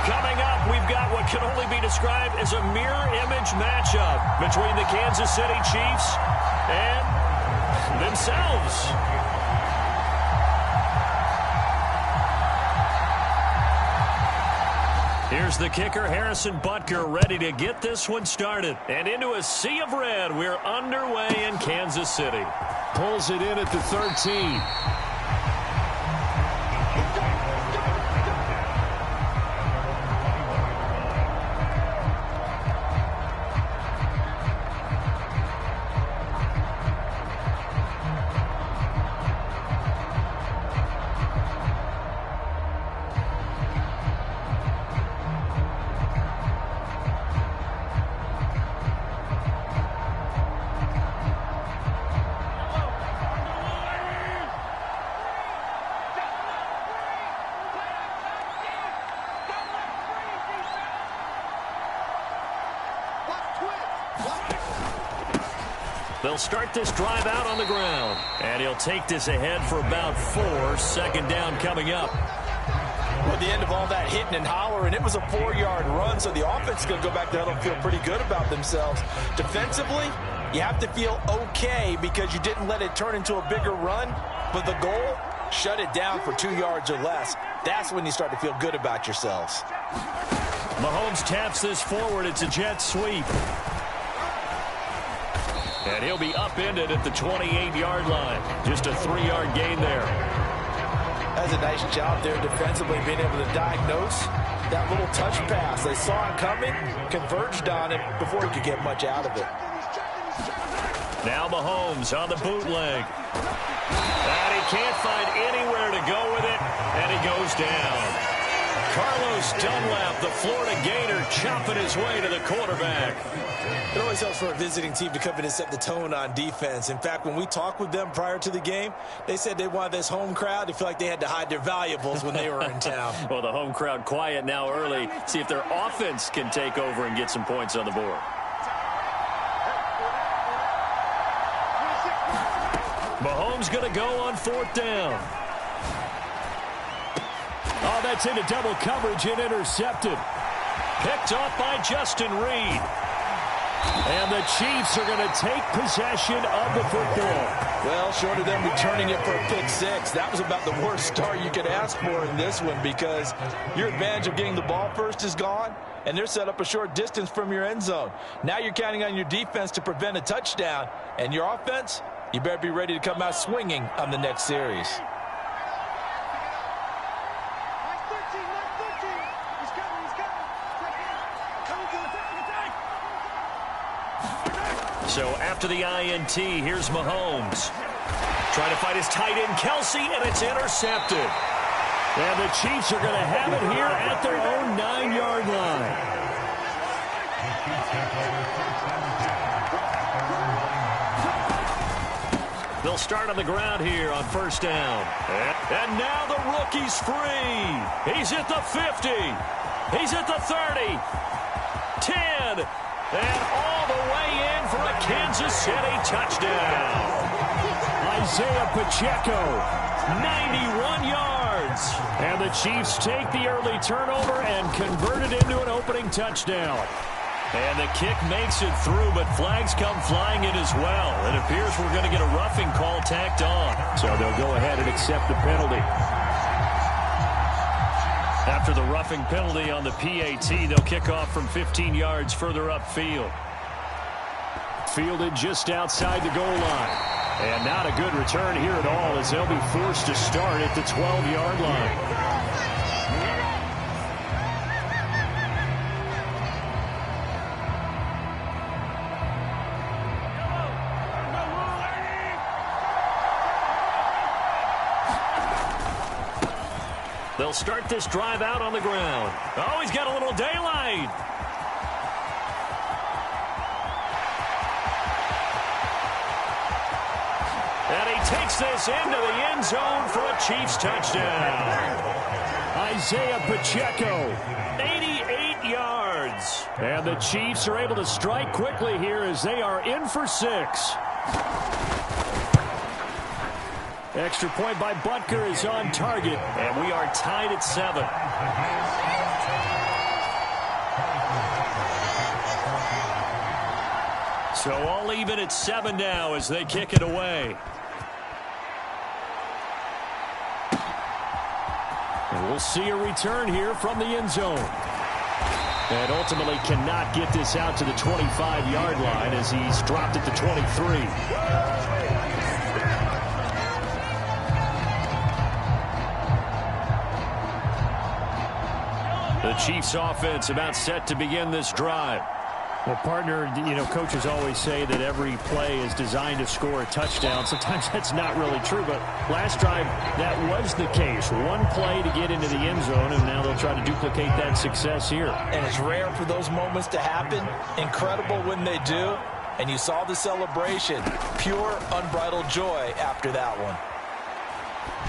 Coming up, we've got what can only be described as a mirror image matchup between the Kansas City Chiefs and themselves. Here's the kicker, Harrison Butker, ready to get this one started. And into a sea of red, we're underway in Kansas City. Pulls it in at the 13. They'll start this drive out on the ground. And he'll take this ahead for about 4. Second down coming up. Well, at the end of all that hitting and hollering, it was a 4-yard run, so the offense is going to go back there and feel pretty good about themselves. Defensively, you have to feel okay because you didn't let it turn into a bigger run. But the goal, shut it down for 2 yards or less. That's when you start to feel good about yourselves. Mahomes taps this forward. It's a jet sweep. And he'll be upended at the 28-yard line. Just a 3-yard gain there. That's a nice job there defensively, being able to diagnose that little touch pass. They saw it coming, converged on it before he could get much out of it. Now Mahomes on the bootleg. And he can't find anywhere to go with it, and he goes down. Carlos Dunlap, the Florida Gator, chopping his way to the quarterback. It always helps for a visiting team to come in and set the tone on defense. In fact, when we talked with them prior to the game, they said they wanted this home crowd to feel like they had to hide their valuables when they were in town. Well, the home crowd quiet now early. See if their offense can take over and get some points on the board. Mahomes going to go on 4th down. Oh, that's into double coverage and intercepted. Picked off by Justin Reed. And the Chiefs are going to take possession of the football. Well, short of them returning it for a pick 6, that was about the worst start you could ask for in this one because your advantage of getting the ball first is gone, and they're set up a short distance from your end zone. Now you're counting on your defense to prevent a touchdown, and your offense, you better be ready to come out swinging on the next series. So after the INT, here's Mahomes. Trying to fight his tight end, Kelsey, and it's intercepted. And the Chiefs are going to have it here at their own 9-yard line. They'll start on the ground here on 1st down. And now the rookie's free. He's at the 50. He's at the 30. 10. And all the way in for a Kansas City touchdown. Isaiah Pacheco, 91 yards. And the Chiefs take the early turnover and convert it into an opening touchdown. And the kick makes it through, but flags come flying in as well. It appears we're going to get a roughing call tacked on. So they'll go ahead and accept the penalty. After the roughing penalty on the PAT, they'll kick off from 15 yards further upfield. Fielded just outside the goal line. And not a good return here at all as they'll be forced to start at the 12-yard line. They'll start this drive out on the ground. Oh, he's got a little daylight. And he takes this into the end zone for a Chiefs touchdown. Isaiah Pacheco. 88 yards. yards. And the Chiefs are able to strike quickly here as they are in for 6. Extra point by Butker is on target. And we are tied at 7. So all even at 7 now as they kick it away. And we'll see a return here from the end zone. And ultimately cannot get this out to the 25-yard line as he's dropped at the 23. The Chiefs offense about set to begin this drive. Well, partner, coaches always say that every play is designed to score a touchdown. Sometimes that's not really true, but last drive, that was the case. One play to get into the end zone, and now they'll try to duplicate that success here. And it's rare for those moments to happen. Incredible when they do. And you saw the celebration. Pure, unbridled joy after that one.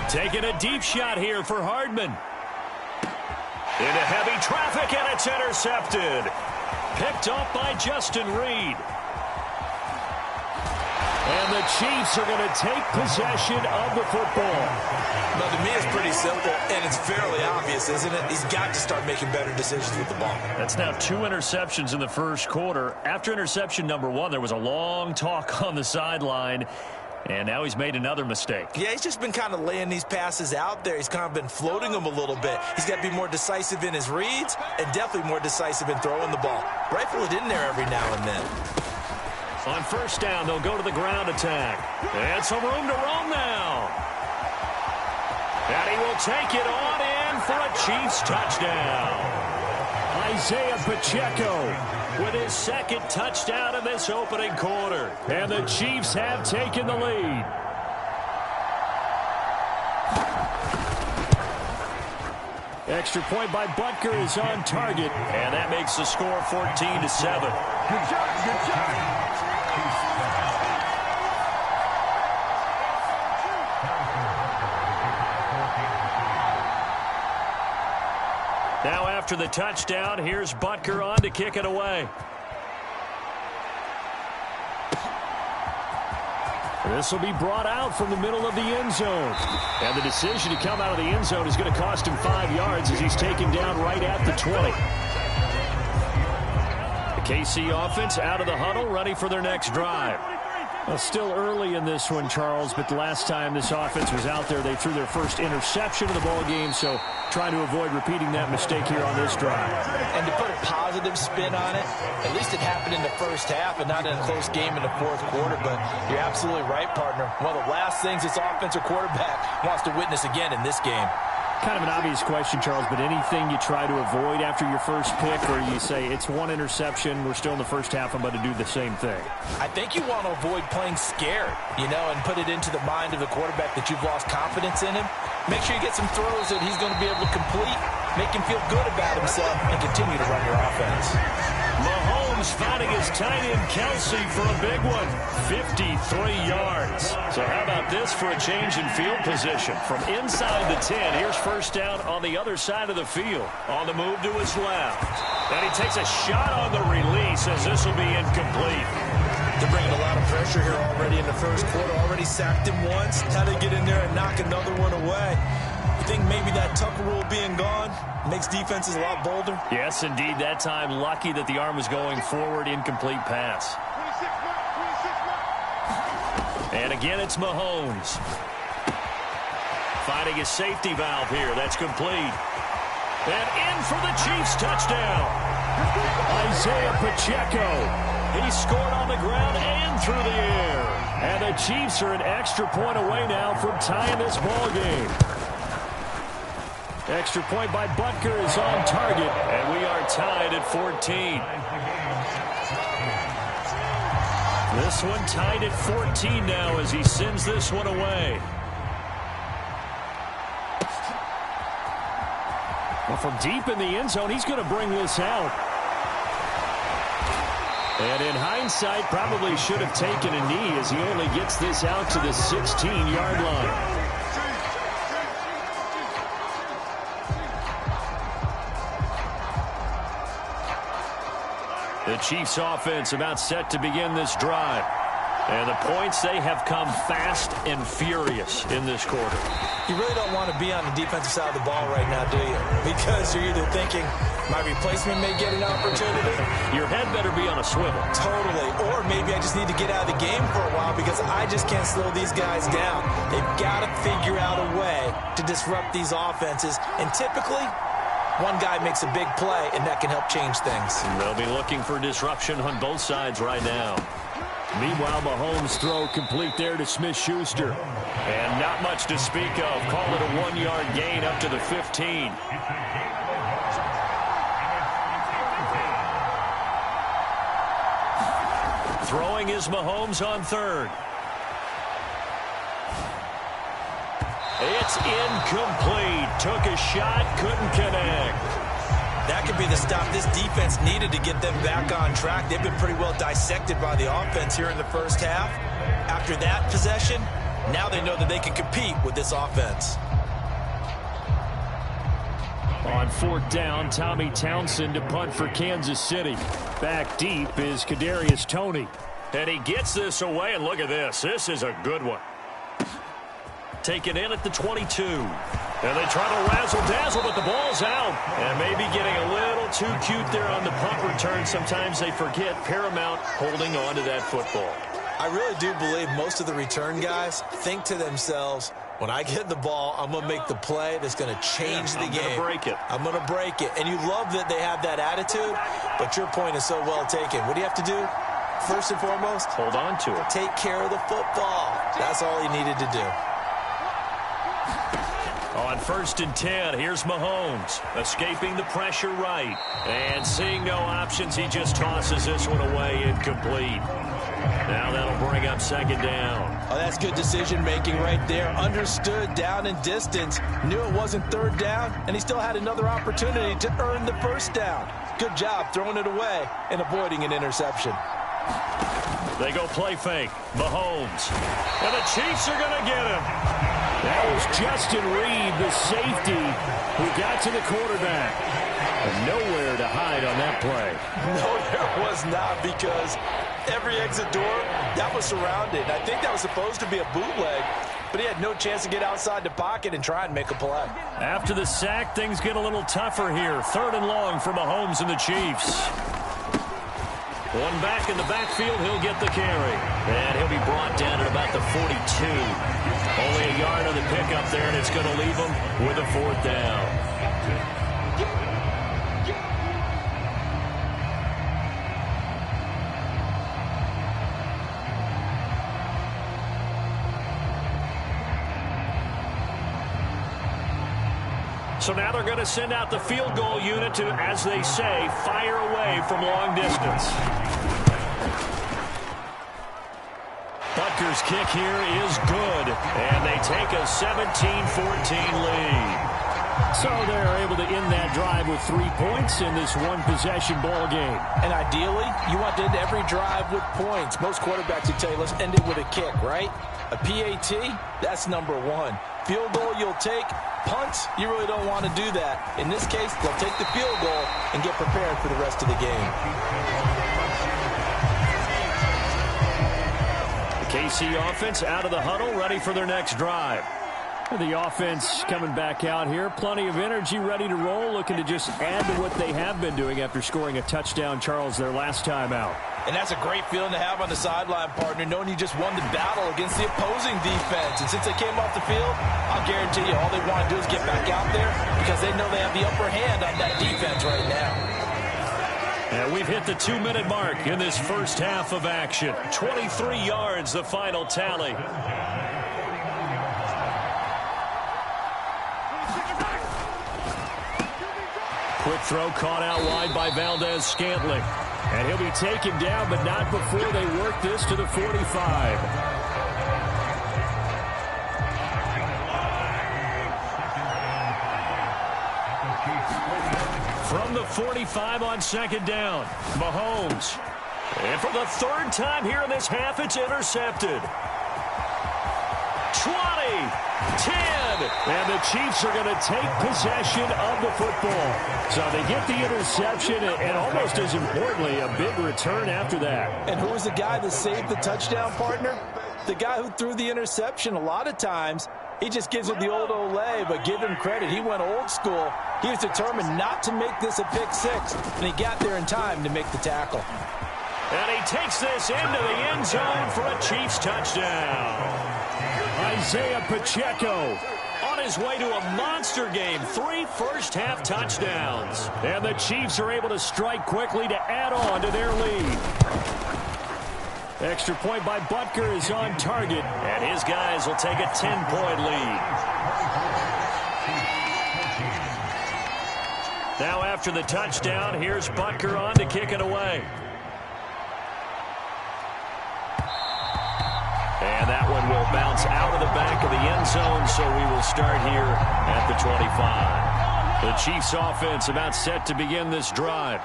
Taking a deep shot here for Hardman. Into heavy traffic, and it's intercepted. Picked off by Justin Reed. And the Chiefs are going to take possession of the football. Now, to me, it's pretty simple, and it's fairly obvious, isn't it? He's got to start making better decisions with the ball. That's now 2 interceptions in the first quarter. After interception number 1, there was a long talk on the sideline. And now he's made another mistake. Yeah, he's just been kind of laying these passes out there. He's kind of been floating them a little bit. He's got to be more decisive in his reads and definitely more decisive in throwing the ball. Rifle it in there every now and then. On first down, they'll go to the ground attack. And some room to roam now. And he will take it on in for a Chiefs touchdown. Isaiah Pacheco with his second touchdown in this opening quarter. And the Chiefs have taken the lead. Extra point by Butker is on target. And that makes the score 14-7. Good job, good job. Now after the touchdown, here's Butker on to kick it away. This will be brought out from the middle of the end zone. And the decision to come out of the end zone is going to cost him 5 yards as he's taken down right at the 20. The KC offense out of the huddle, ready for their next drive. Well, still early in this one, Charles, but the last time this offense was out there, they threw their first interception of the ball game, so trying to avoid repeating that mistake here on this drive. And to put a positive spin on it, at least it happened in the first half and not in a close game in the fourth quarter, but you're absolutely right, partner. One of the last things this offensive quarterback wants to witness again in this game. Kind of an obvious question, Charles, but anything you try to avoid after your first pick where you say it's one interception, we're still in the first half, I'm about to do the same thing? I think you want to avoid playing scared, and put it into the mind of the quarterback that you've lost confidence in him. Make sure you get some throws that he's going to be able to complete, make him feel good about himself, and continue to run your offense. Mahomes finding his tight end Kelsey for a big one, 53 yards. So how about this for a change in field position? From inside the 10, here's first down on the other side of the field. On the move to his left. And he takes a shot on the release as this will be incomplete. They're bringing a lot of pressure here already in the first quarter. Already sacked him once. How to get in there and knock another one away. I think maybe that Tucker rule being gone makes defenses a lot bolder. Yes, indeed. That time, lucky that the arm was going forward. Incomplete pass. And again, it's Mahomes. Finding a safety valve here. That's complete. And in for the Chiefs touchdown. Isaiah Pacheco. He scored on the ground and through the air. And the Chiefs are an extra point away now from tying this ball game. Extra point by Butker is on target. And we are tied at 14. This one tied at 14 now as he sends this one away. Well, from deep in the end zone, he's going to bring this out. And in hindsight, probably should have taken a knee as he only gets this out to the 16-yard line. Chiefs offense about set to begin this drive. And the points, they have come fast and furious in this quarter. You really don't want to be on the defensive side of the ball right now, do you? Because you're either thinking, my replacement may get an opportunity. Your head better be on a swivel. Totally. Or maybe I just need to get out of the game for a while because I just can't slow these guys down. They've got to figure out a way to disrupt these offenses. And typically, one guy makes a big play, and that can help change things. They'll be looking for disruption on both sides right now. Meanwhile, Mahomes' throw complete there to Smith-Schuster. And not much to speak of. Call it a 1-yard gain up to the 15. Throwing is Mahomes on third. It's incomplete. Took a shot, couldn't connect. That could be the stop this defense needed to get them back on track. They've been pretty well dissected by the offense here in the first half. After that possession, now they know that they can compete with this offense. On fourth down, Tommy Townsend to punt for Kansas City. Back deep is Kadarius Toney. And he gets this away, and look at this. This is a good one. Taken in at the 22. And they try to razzle-dazzle, but the ball's out. And maybe getting a little too cute there on the punt return. Sometimes they forget paramount holding on to that football. I really do believe most of the return guys think to themselves, when I get the ball, I'm going to make the play that's going to change the game. I'm going to break it. I'm going to break it. And you love that they have that attitude, but your point is so well taken. What do you have to do? First and foremost, hold on to it. Take care of the football. That's all he needed to do. On first and 10, here's Mahomes, escaping the pressure right. And seeing no options, he just tosses this one away, incomplete. Now that'll bring up second down. Oh, that's good decision-making right there. Understood down and distance. Knew it wasn't third down, and he still had another opportunity to earn the first down. Good job throwing it away and avoiding an interception. They go play fake. Mahomes. And the Chiefs are going to get him. That was Justin Reed, the safety, who got to the quarterback. And nowhere to hide on that play. No, there was not, because every exit door, that was surrounded. I think that was supposed to be a bootleg, but he had no chance to get outside the pocket and try and make a play. After the sack, things get a little tougher here. Third and long for Mahomes and the Chiefs. One back in the backfield, he'll get the carry. And he'll be brought down at about the 42. Only a yard on the pickup there, and it's going to leave him with a fourth down. So now they're going to send out the field goal unit to, as they say, fire away from long distance. Butker's kick here is good, and they take a 17-14 lead. So they're able to end that drive with 3 points in this one-possession ball game. And ideally, you want to end every drive with points. Most quarterbacks would tell you, let's end it with a kick, right? A PAT, that's number one. Field goal you'll take. Punts, you really don't want to do that. In this case, they'll take the field goal and get prepared for the rest of the game. The KC offense out of the huddle, ready for their next drive. The offense coming back out here. Plenty of energy, ready to roll, looking to just add to what they have been doing after scoring a touchdown, Charles, their last time out. And that's a great feeling to have on the sideline, partner, knowing you just won the battle against the opposing defense. And since they came off the field, I'll guarantee you all they want to do is get back out there because they know they have the upper hand on that defense right now. And we've hit the 2-minute mark in this first half of action. 23 yards, the final tally. Quick throw caught out wide by Valdez-Scantling. And he'll be taken down, but not before they work this to the 45. From the 45 on second down, Mahomes. And for the third time here in this half, it's intercepted. 10. And the Chiefs are going to take possession of the football. So they get the interception and almost as importantly, a big return after that. And who was the guy that saved the touchdown, partner? The guy who threw the interception. A lot of times, he just gives it the old Olay, but give him credit. He went old school. He was determined not to make this a pick six, and he got there in time to make the tackle. And he takes this into the end zone for a Chiefs touchdown. Isaiah Pacheco on his way to a monster game. 3 first-half touchdowns. And the Chiefs are able to strike quickly to add on to their lead. Extra point by Butker is on target. And his guys will take a 10-point lead. Now after the touchdown, here's Butker on to kick it away. And that one will bounce out of the back of the end zone, so we will start here at the 25. The Chiefs offense about set to begin this drive.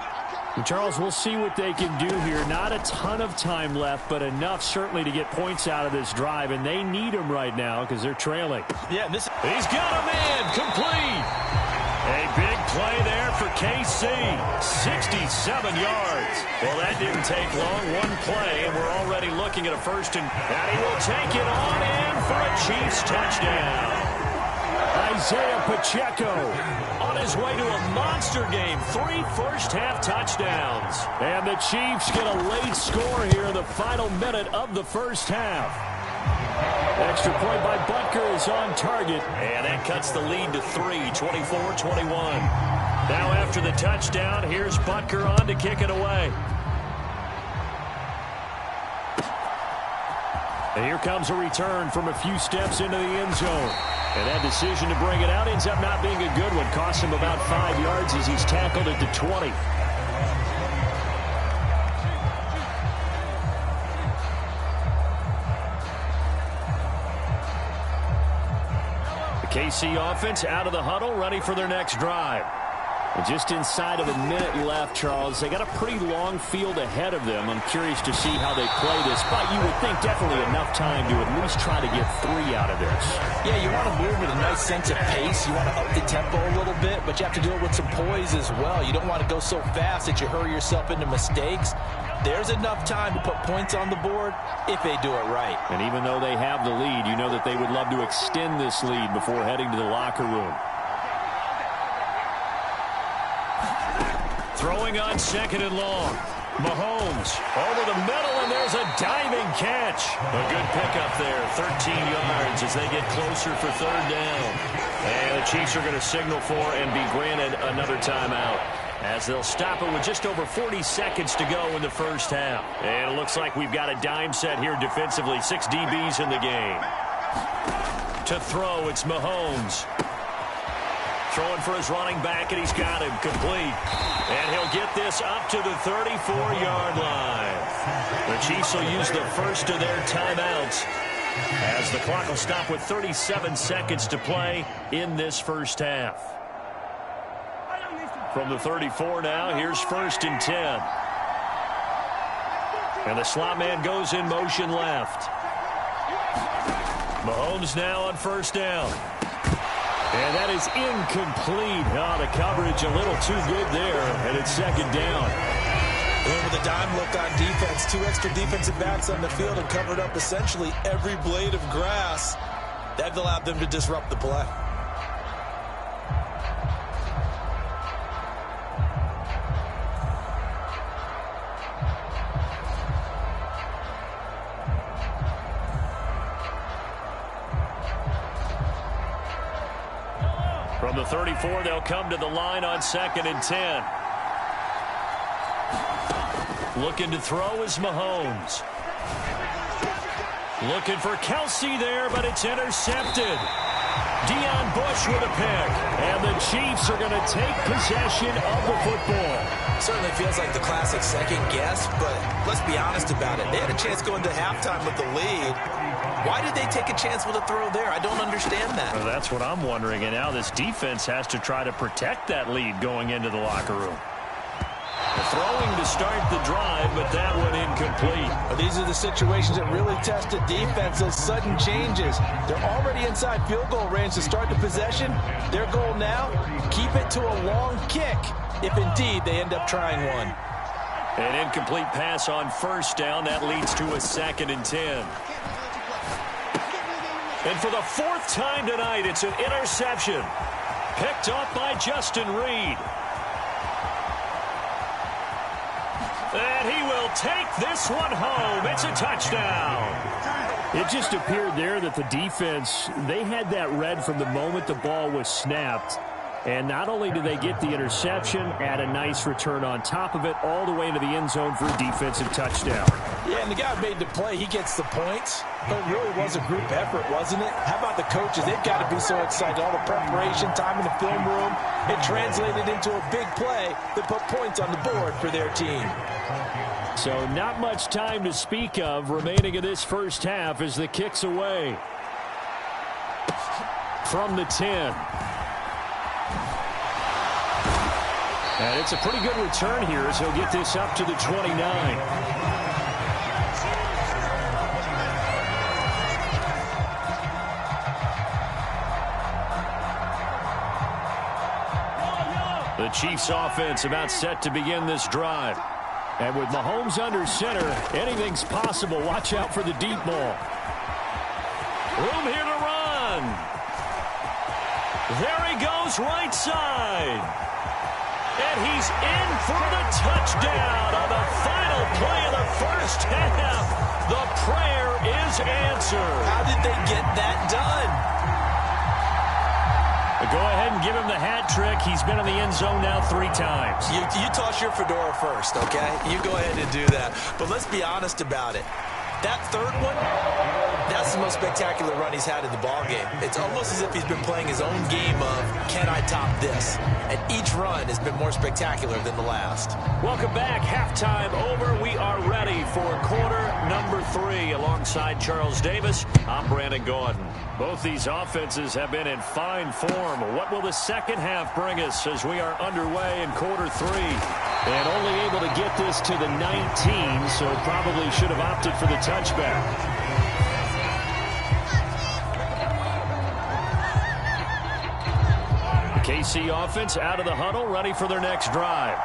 And Charles, we'll see what they can do here. Not a ton of time left, but enough certainly to get points out of this drive, and they need them right now because they're trailing. Yeah, he's got a man complete. A big play there for KC. 67 yards. Well, that didn't take long. One play, and we're already looking at a first and he will take it on in for a Chiefs touchdown. Isaiah Pacheco on his way to a monster game. 3 first-half touchdowns. And the Chiefs get a late score here in the final minute of the first half. Extra point by Butker is on target. And that cuts the lead to 3, 24-21. Now after the touchdown, here's Butker on to kick it away. And here comes a return from a few steps into the end zone. And that decision to bring it out ends up not being a good one. Costs him about 5 yards as he's tackled at the 20. The KC offense out of the huddle, ready for their next drive. And just inside of a minute left, Charles. They got a pretty long field ahead of them. I'm curious to see how they play this, but you would think definitely enough time to at least try to get 3 out of this. Yeah, you want to move with a nice sense of pace. You want to up the tempo a little bit, but you have to do it with some poise as well. You don't want to go so fast that you hurry yourself into mistakes. There's enough time to put points on the board if they do it right. And even though they have the lead, you know that they would love to extend this lead before heading to the locker room. Throwing on 2nd and long. Mahomes over the middle, and there's a diving catch. A good pickup there, 13 yards as they get closer for 3rd down. And the Chiefs are going to signal for and be granted another timeout, as they'll stop it with just over 40 seconds to go in the first half. And it looks like we've got a dime set here defensively. 6 DBs in the game. To throw, it's Mahomes. Throwing for his running back, and he's got him complete. And he'll get this up to the 34-yard line. The Chiefs will use the first of their timeouts as the clock will stop with 37 seconds to play in this first half. From the 34 now, here's 1st and 10. And the slot man goes in motion left. Mahomes now on 1st down. And that is incomplete. Oh, the coverage a little too good there, and it's 2nd down. With a dime look on defense, 2 extra defensive backs on the field and covered up essentially every blade of grass. That allowed them to disrupt the play. From the 34, they'll come to the line on 2nd and 10. Looking to throw is Mahomes. Looking for Kelsey there, but it's intercepted. Deion Bush with a pick. And the Chiefs are going to take possession of the football. Certainly feels like the classic second guess, but let's be honest about it. They had a chance going to halftime with the lead. Why did they take a chance with a throw there? I don't understand that. Well, that's what I'm wondering. And now this defense has to try to protect that lead going into the locker room. Throwing to start the drive, but that one incomplete. Well, these are the situations that really test a defense, those sudden changes. They're already inside field goal range to start the possession. Their goal now, keep it to a long kick, if indeed they end up trying one. An incomplete pass on first down. That leads to a 2nd and 10. And for the 4th time tonight, it's an interception. Picked up by Justin Reed. And he will take this one home. It's a touchdown. It just appeared there that the defense, they had that read from the moment the ball was snapped. And not only did they get the interception, add a nice return on top of it, all the way into the end zone for a defensive touchdown. Yeah, and the guy who made the play, he gets the points. But it really was a group effort, wasn't it? How about the coaches? They've got to be so excited. All the preparation, time in the film room, it translated into a big play that put points on the board for their team. So not much time to speak of remaining in this first half as the kick's away. From the 10. And it's a pretty good return here as he'll get this up to the 29. The Chiefs offense about set to begin this drive. And with Mahomes under center, anything's possible. Watch out for the deep ball. Room here to run. There he goes right side. And he's in for the touchdown on the final play of the first half. The prayer is answered. How did they get that done? Go ahead and give him the hat trick. He's been in the end zone now 3 times. You toss your fedora first, okay? You go ahead and do that. But let's be honest about it. That third one, that's the most spectacular run he's had in the ballgame. It's almost as if he's been playing his own game of, can I top this? And each run has been more spectacular than the last. Welcome back. Halftime over. We are ready for quarter number 3. Alongside Charles Davis, I'm Brandon Gordon. Both these offenses have been in fine form. What will the second half bring us as we are underway in quarter 3? And only able to get this to the 19, so probably should have opted for the touchback. KC offense out of the huddle, ready for their next drive.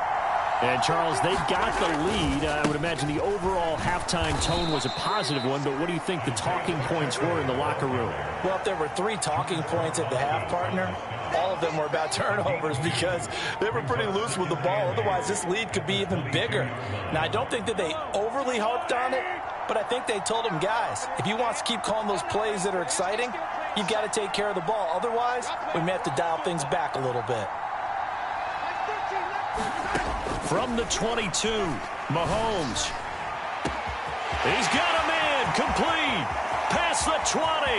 And, Charles, they've got the lead. I would imagine the overall halftime tone was a positive one, but what do you think the talking points were in the locker room? Well, if there were 3 talking points at the half, partner, all of them were about turnovers because they were pretty loose with the ball. Otherwise, this lead could be even bigger. Now, I don't think that they overly harped on it, but I think they told them, guys, if you want to keep calling those plays that are exciting, you've got to take care of the ball. Otherwise, we may have to dial things back a little bit. From the 22, Mahomes. He's got a man complete. Past the 20.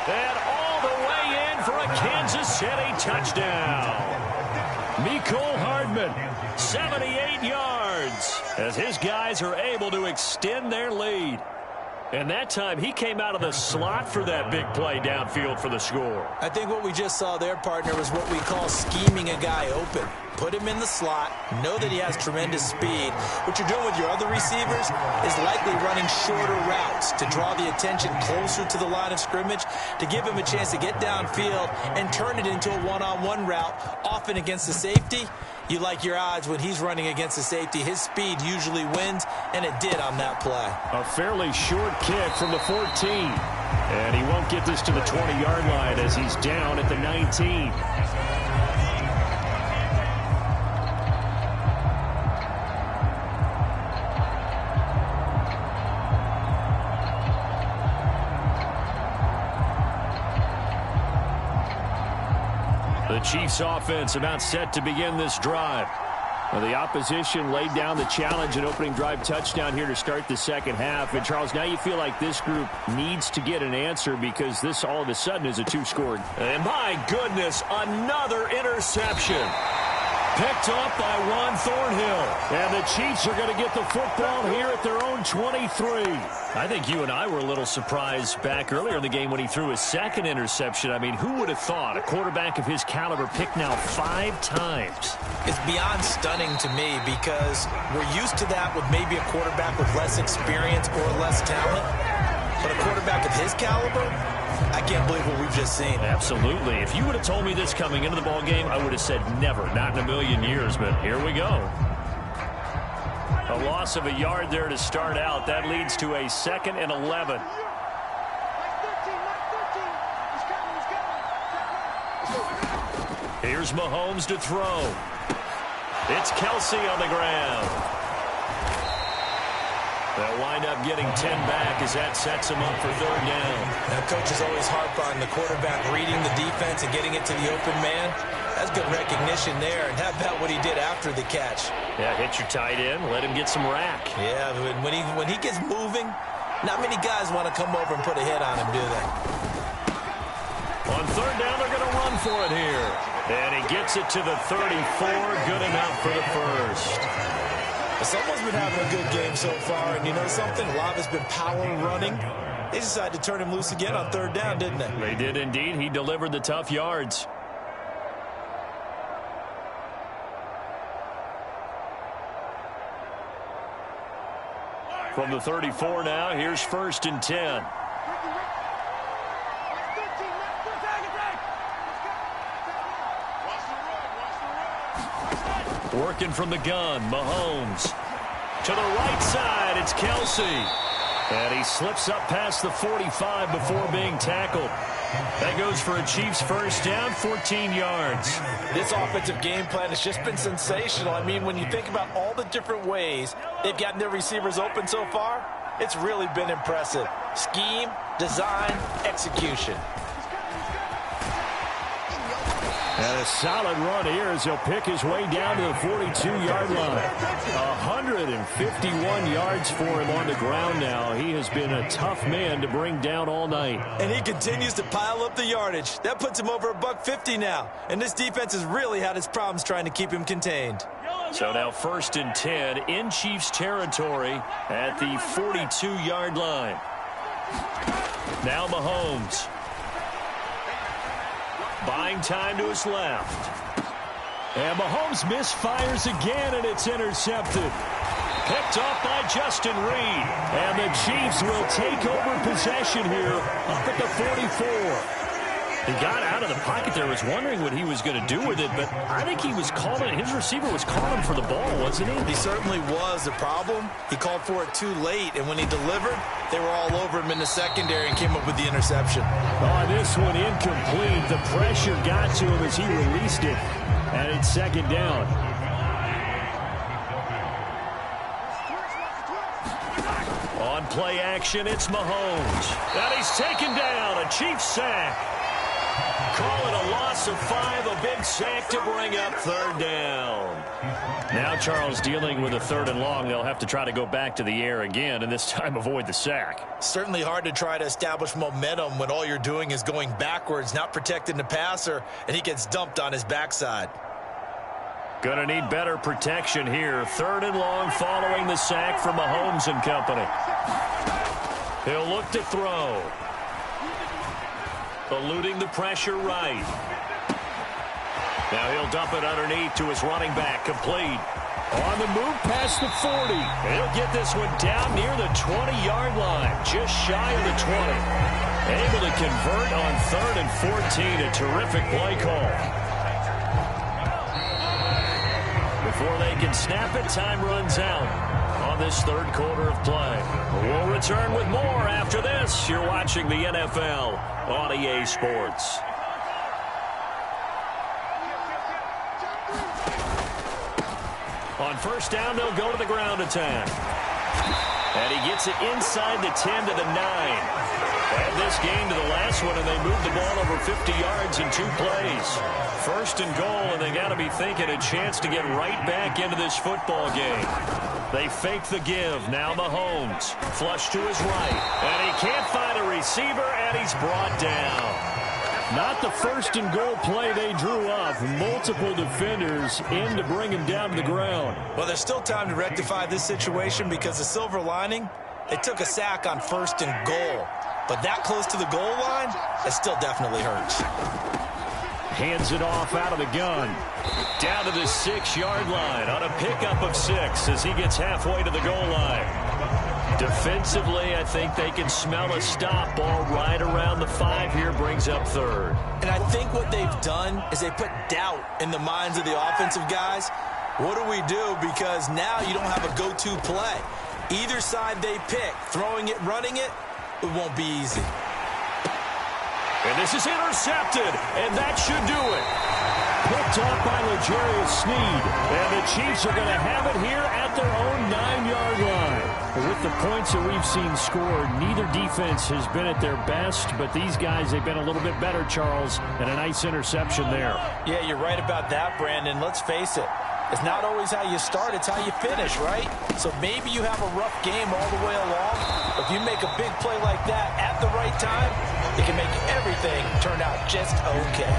And all the way in for a Kansas City touchdown. Mecole Hardman, 78 yards, as his guys are able to extend their lead. And that time, he came out of the slot for that big play downfield for the score. I think what we just saw there, partner, was what we call scheming a guy open. Put him in the slot, know that he has tremendous speed. What you're doing with your other receivers is likely running shorter routes to draw the attention closer to the line of scrimmage, to give him a chance to get downfield and turn it into a one-on-one route, often against the safety. You like your odds when he's running against the safety. His speed usually wins, and it did on that play. A fairly short kick from the 14. And he won't get this to the 20-yard line as he's down at the 19. The Chiefs offense about set to begin this drive. Well, the opposition laid down the challenge, an opening drive touchdown here to start the second half. And, Charles, now you feel like this group needs to get an answer because this all of a sudden is a 2-score. And my goodness, another interception. Picked up by Juan Thornhill. And the Chiefs are going to get the football here at their own 23. I think you and I were a little surprised back earlier in the game when he threw his second interception. I mean, who would have thought a quarterback of his caliber picked now 5 times? It's beyond stunning to me because we're used to that with maybe a quarterback with less experience or less talent. But a quarterback of his caliber, I can't believe what we've just seen. Absolutely. If you would have told me this coming into the ball game, I would have said never, not in a million years, but here we go. A loss of a yard there to start out. That leads to a 2nd and 11. Here's Mahomes to throw. It's Kelsey on the ground. They'll wind up getting 10 back as that sets him up for 3rd down. Now, coaches always harp on the quarterback reading the defense and getting it to the open man. That's good recognition there. And how about what he did after the catch? Yeah, hit your tight end, let him get some rack. Yeah, when he gets moving, not many guys want to come over and put a hit on him, do they? On 3rd down, they're going to run for it here. And he gets it to the 34. Good enough for the first. Someone's been having a good game so far, and you know something? A lot of it's been power running. They decided to turn him loose again on 3rd down, didn't they? They did indeed. He delivered the tough yards. From the 34 now, here's 1st and 10. Working from the gun, Mahomes. To the right side, it's Kelsey. And he slips up past the 45 before being tackled. That goes for a Chiefs 1st down, 14 yards. This offensive game plan has just been sensational. I mean, when you think about all the different ways they've gotten their receivers open so far, it's really been impressive. Scheme, design, execution. And a solid run here as he'll pick his way down to the 42-yard line. 151 yards for him on the ground now. He has been a tough man to bring down all night. And he continues to pile up the yardage. That puts him over $150 now. And this defense has really had its problems trying to keep him contained. So now 1st and 10 in Chiefs territory at the 42-yard line. Now Mahomes. Buying time to his left. And Mahomes misfires again, and it's intercepted. Picked off by Justin Reed. And the Chiefs will take over possession here up at the 44. He got out of the pocket there. Was wondering what he was going to do with it, but I think he was calling. His receiver was calling for the ball, wasn't he? He certainly was. The problem, he called for it too late, and when he delivered, they were all over him in the secondary and came up with the interception. Oh, this one incomplete. The pressure got to him as he released it, and it's 2nd down. On play action, it's Mahomes. And he's taken down. A Chiefs sack. Call it a loss of 5, a big sack to bring up 3rd down. Now Charles dealing with a 3rd and long. They'll have to try to go back to the air again, and this time avoid the sack. Certainly hard to try to establish momentum when all you're doing is going backwards, not protecting the passer, and he gets dumped on his backside. Gonna need better protection here. 3rd and long following the sack from Mahomes and company. He'll look to throw. Eluding the pressure right. Now he'll dump it underneath to his running back. Complete. On the move past the 40. He'll get this one down near the 20-yard line. Just shy of the 20. Able to convert on 3rd and 14. A terrific play call. Before they can snap it, time runs out on this 3rd quarter of play. We'll return with more after this. You're watching the NFL on EA Sports. On 1st down, they'll go to the ground attack. And he gets it inside the 10 to the 9. Add this game to the last one, and they moved the ball over 50 yards in 2 plays. 1st and goal, and they got to be thinking a chance to get right back into this football game. They fake the give. Now Mahomes. Flush to his right. And he can't find a receiver, and he's brought down. Not the first and goal play they drew up. Multiple defenders in to bring him down to the ground. Well, there's still time to rectify this situation because the silver lining, they took a sack on first and goal. But that close to the goal line, it still definitely hurts. Hands it off out of the gun. Down to the 6-yard line on a pickup of 6 as he gets halfway to the goal line. Defensively, I think they can smell a stop ball right around the 5 here, brings up third. And I think what they've done is they put doubt in the minds of the offensive guys. What do we do? Because now you don't have a go-to play. Either side they pick, throwing it, running it, it won't be easy. And this is intercepted, and that should do it. Picked up by L'Jarius Sneed. And the Chiefs are going to have it here at their own 9-yard line. With the points that we've seen scored, neither defense has been at their best, but these guys, they've been a little bit better, Charles, and a nice interception there. Yeah, you're right about that, Brandon. Let's face it. It's not always how you start, it's how you finish, right? So maybe you have a rough game all the way along, but if you make a big play like that at the right time, it can make everything turn out just okay.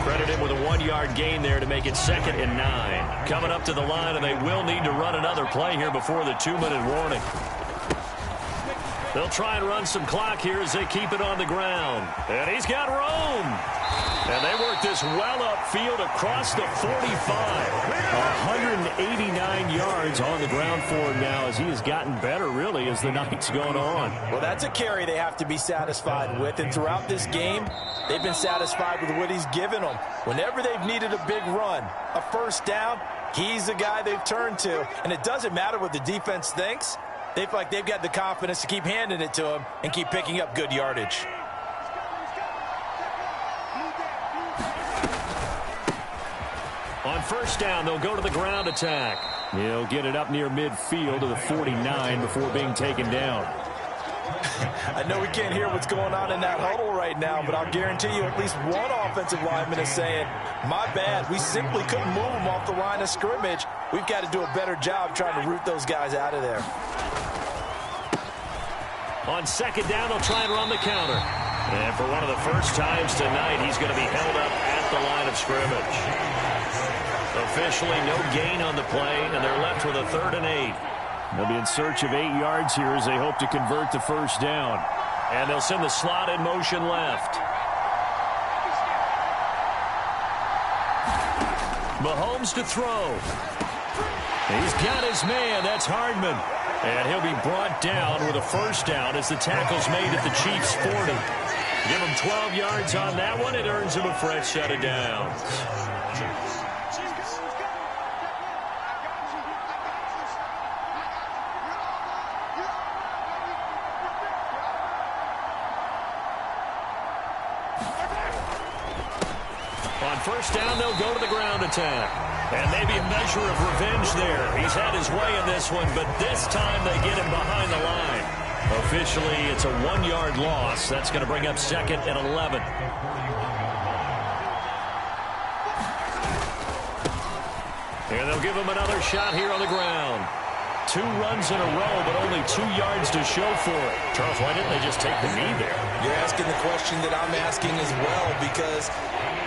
Credit him with a 1-yard gain there to make it 2nd and 9. Coming up to the line, and they will need to run another play here before the 2-minute warning. They'll try and run some clock here as they keep it on the ground. And he's got room. And they work this well upfield across the 45. 189 yards on the ground for him now as he has gotten better, really, as the night's gone on. Well, that's a carry they have to be satisfied with. And throughout this game, they've been satisfied with what he's given them. Whenever they've needed a big run, a first down, he's the guy they've turned to. And it doesn't matter what the defense thinks. They feel like they've got the confidence to keep handing it to him and keep picking up good yardage. On first down, they'll go to the ground attack. He'll get it up near midfield to the 49 before being taken down. I know we can't hear what's going on in that huddle right now, but I'll guarantee you at least one offensive lineman is saying, my bad, we simply couldn't move them off the line of scrimmage. We've got to do a better job trying to root those guys out of there. On second down, they'll try and run the counter. And for one of the first times tonight, he's going to be held up at the line of scrimmage. Officially no gain on the play, and they're left with a 3rd and 8. They'll be in search of 8 yards here as they hope to convert the first down. And they'll send the slot in motion left. Mahomes to throw. He's got his man. That's Hardman. And he'll be brought down with a first down as the tackle's made at the Chiefs' 40. Give him 12 yards on that one. It earns him a fresh set of downs. On first down, they'll go to the ground attack. And maybe a measure of revenge there. He's had his way in this one, but this time they get him behind the line. Officially, it's a 1-yard loss. That's going to bring up 2nd and 11. And they'll give him another shot here on the ground. 2 runs in a row, but only 2 yards to show for it. Charles, why didn't they just take the knee there? You're asking the question that I'm asking as well, because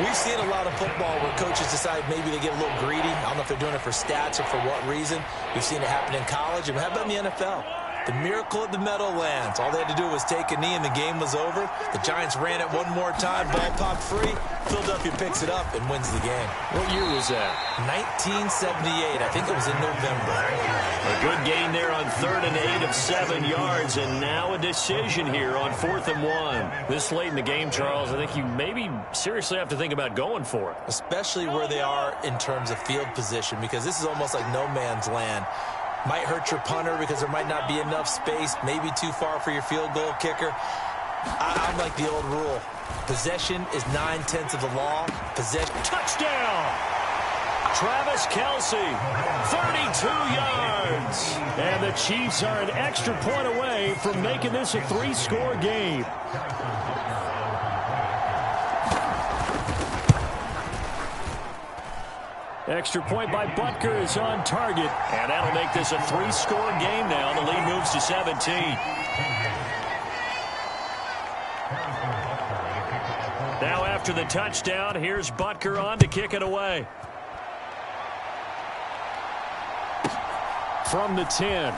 we've seen a lot of football where coaches decide maybe they get a little greedy. I don't know if they're doing it for stats or for what reason. We've seen it happen in college. And how about in the NFL? The miracle of the Meadowlands. All they had to do was take a knee and the game was over. The Giants ran it one more time. Ball popped free. Philadelphia picks it up and wins the game. What year was that? 1978. I think it was in November. A good gain there on 3rd and 8 of 7 yards. And now a decision here on 4th and 1. This late in the game, Charles, I think you maybe seriously have to think about going for it. Especially where they are in terms of field position, because this is almost like no man's land. Might hurt your punter because there might not be enough space, maybe too far for your field goal kicker. I'm like the old rule. Possession is 9/10 of the law. Possession. Touchdown! Travis Kelce, 32 yards. And the Chiefs are an extra point away from making this a 3-score game. Extra point by Butker is on target. And that'll make this a 3-score game now. The lead moves to 17. Now after the touchdown, here's Butker on to kick it away. From the 10.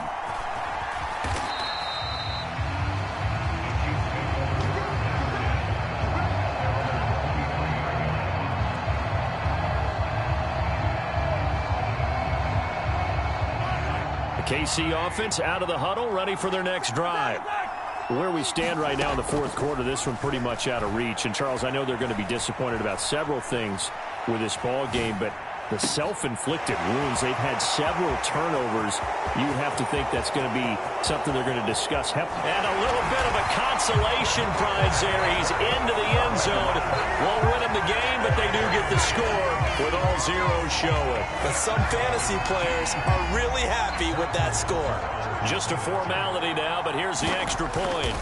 The KC offense out of the huddle, ready for their next drive. Where we stand right now in the fourth quarter, this one pretty much out of reach. And, Charles, I know they're going to be disappointed about several things with this ball game, but the self-inflicted wounds, they've had several turnovers. You have to think that's going to be something they're going to discuss. And a little bit of a consolation prize there. He's into the end zone. Won't win him the game, but they do get the score with all zeros showing. But some fantasy players are really happy with that score. Just a formality now, but here's the extra point.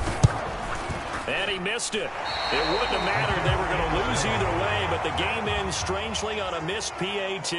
And he missed it. It wouldn't have mattered. They were going to lose either way, but the game ends strangely on a missed PAT.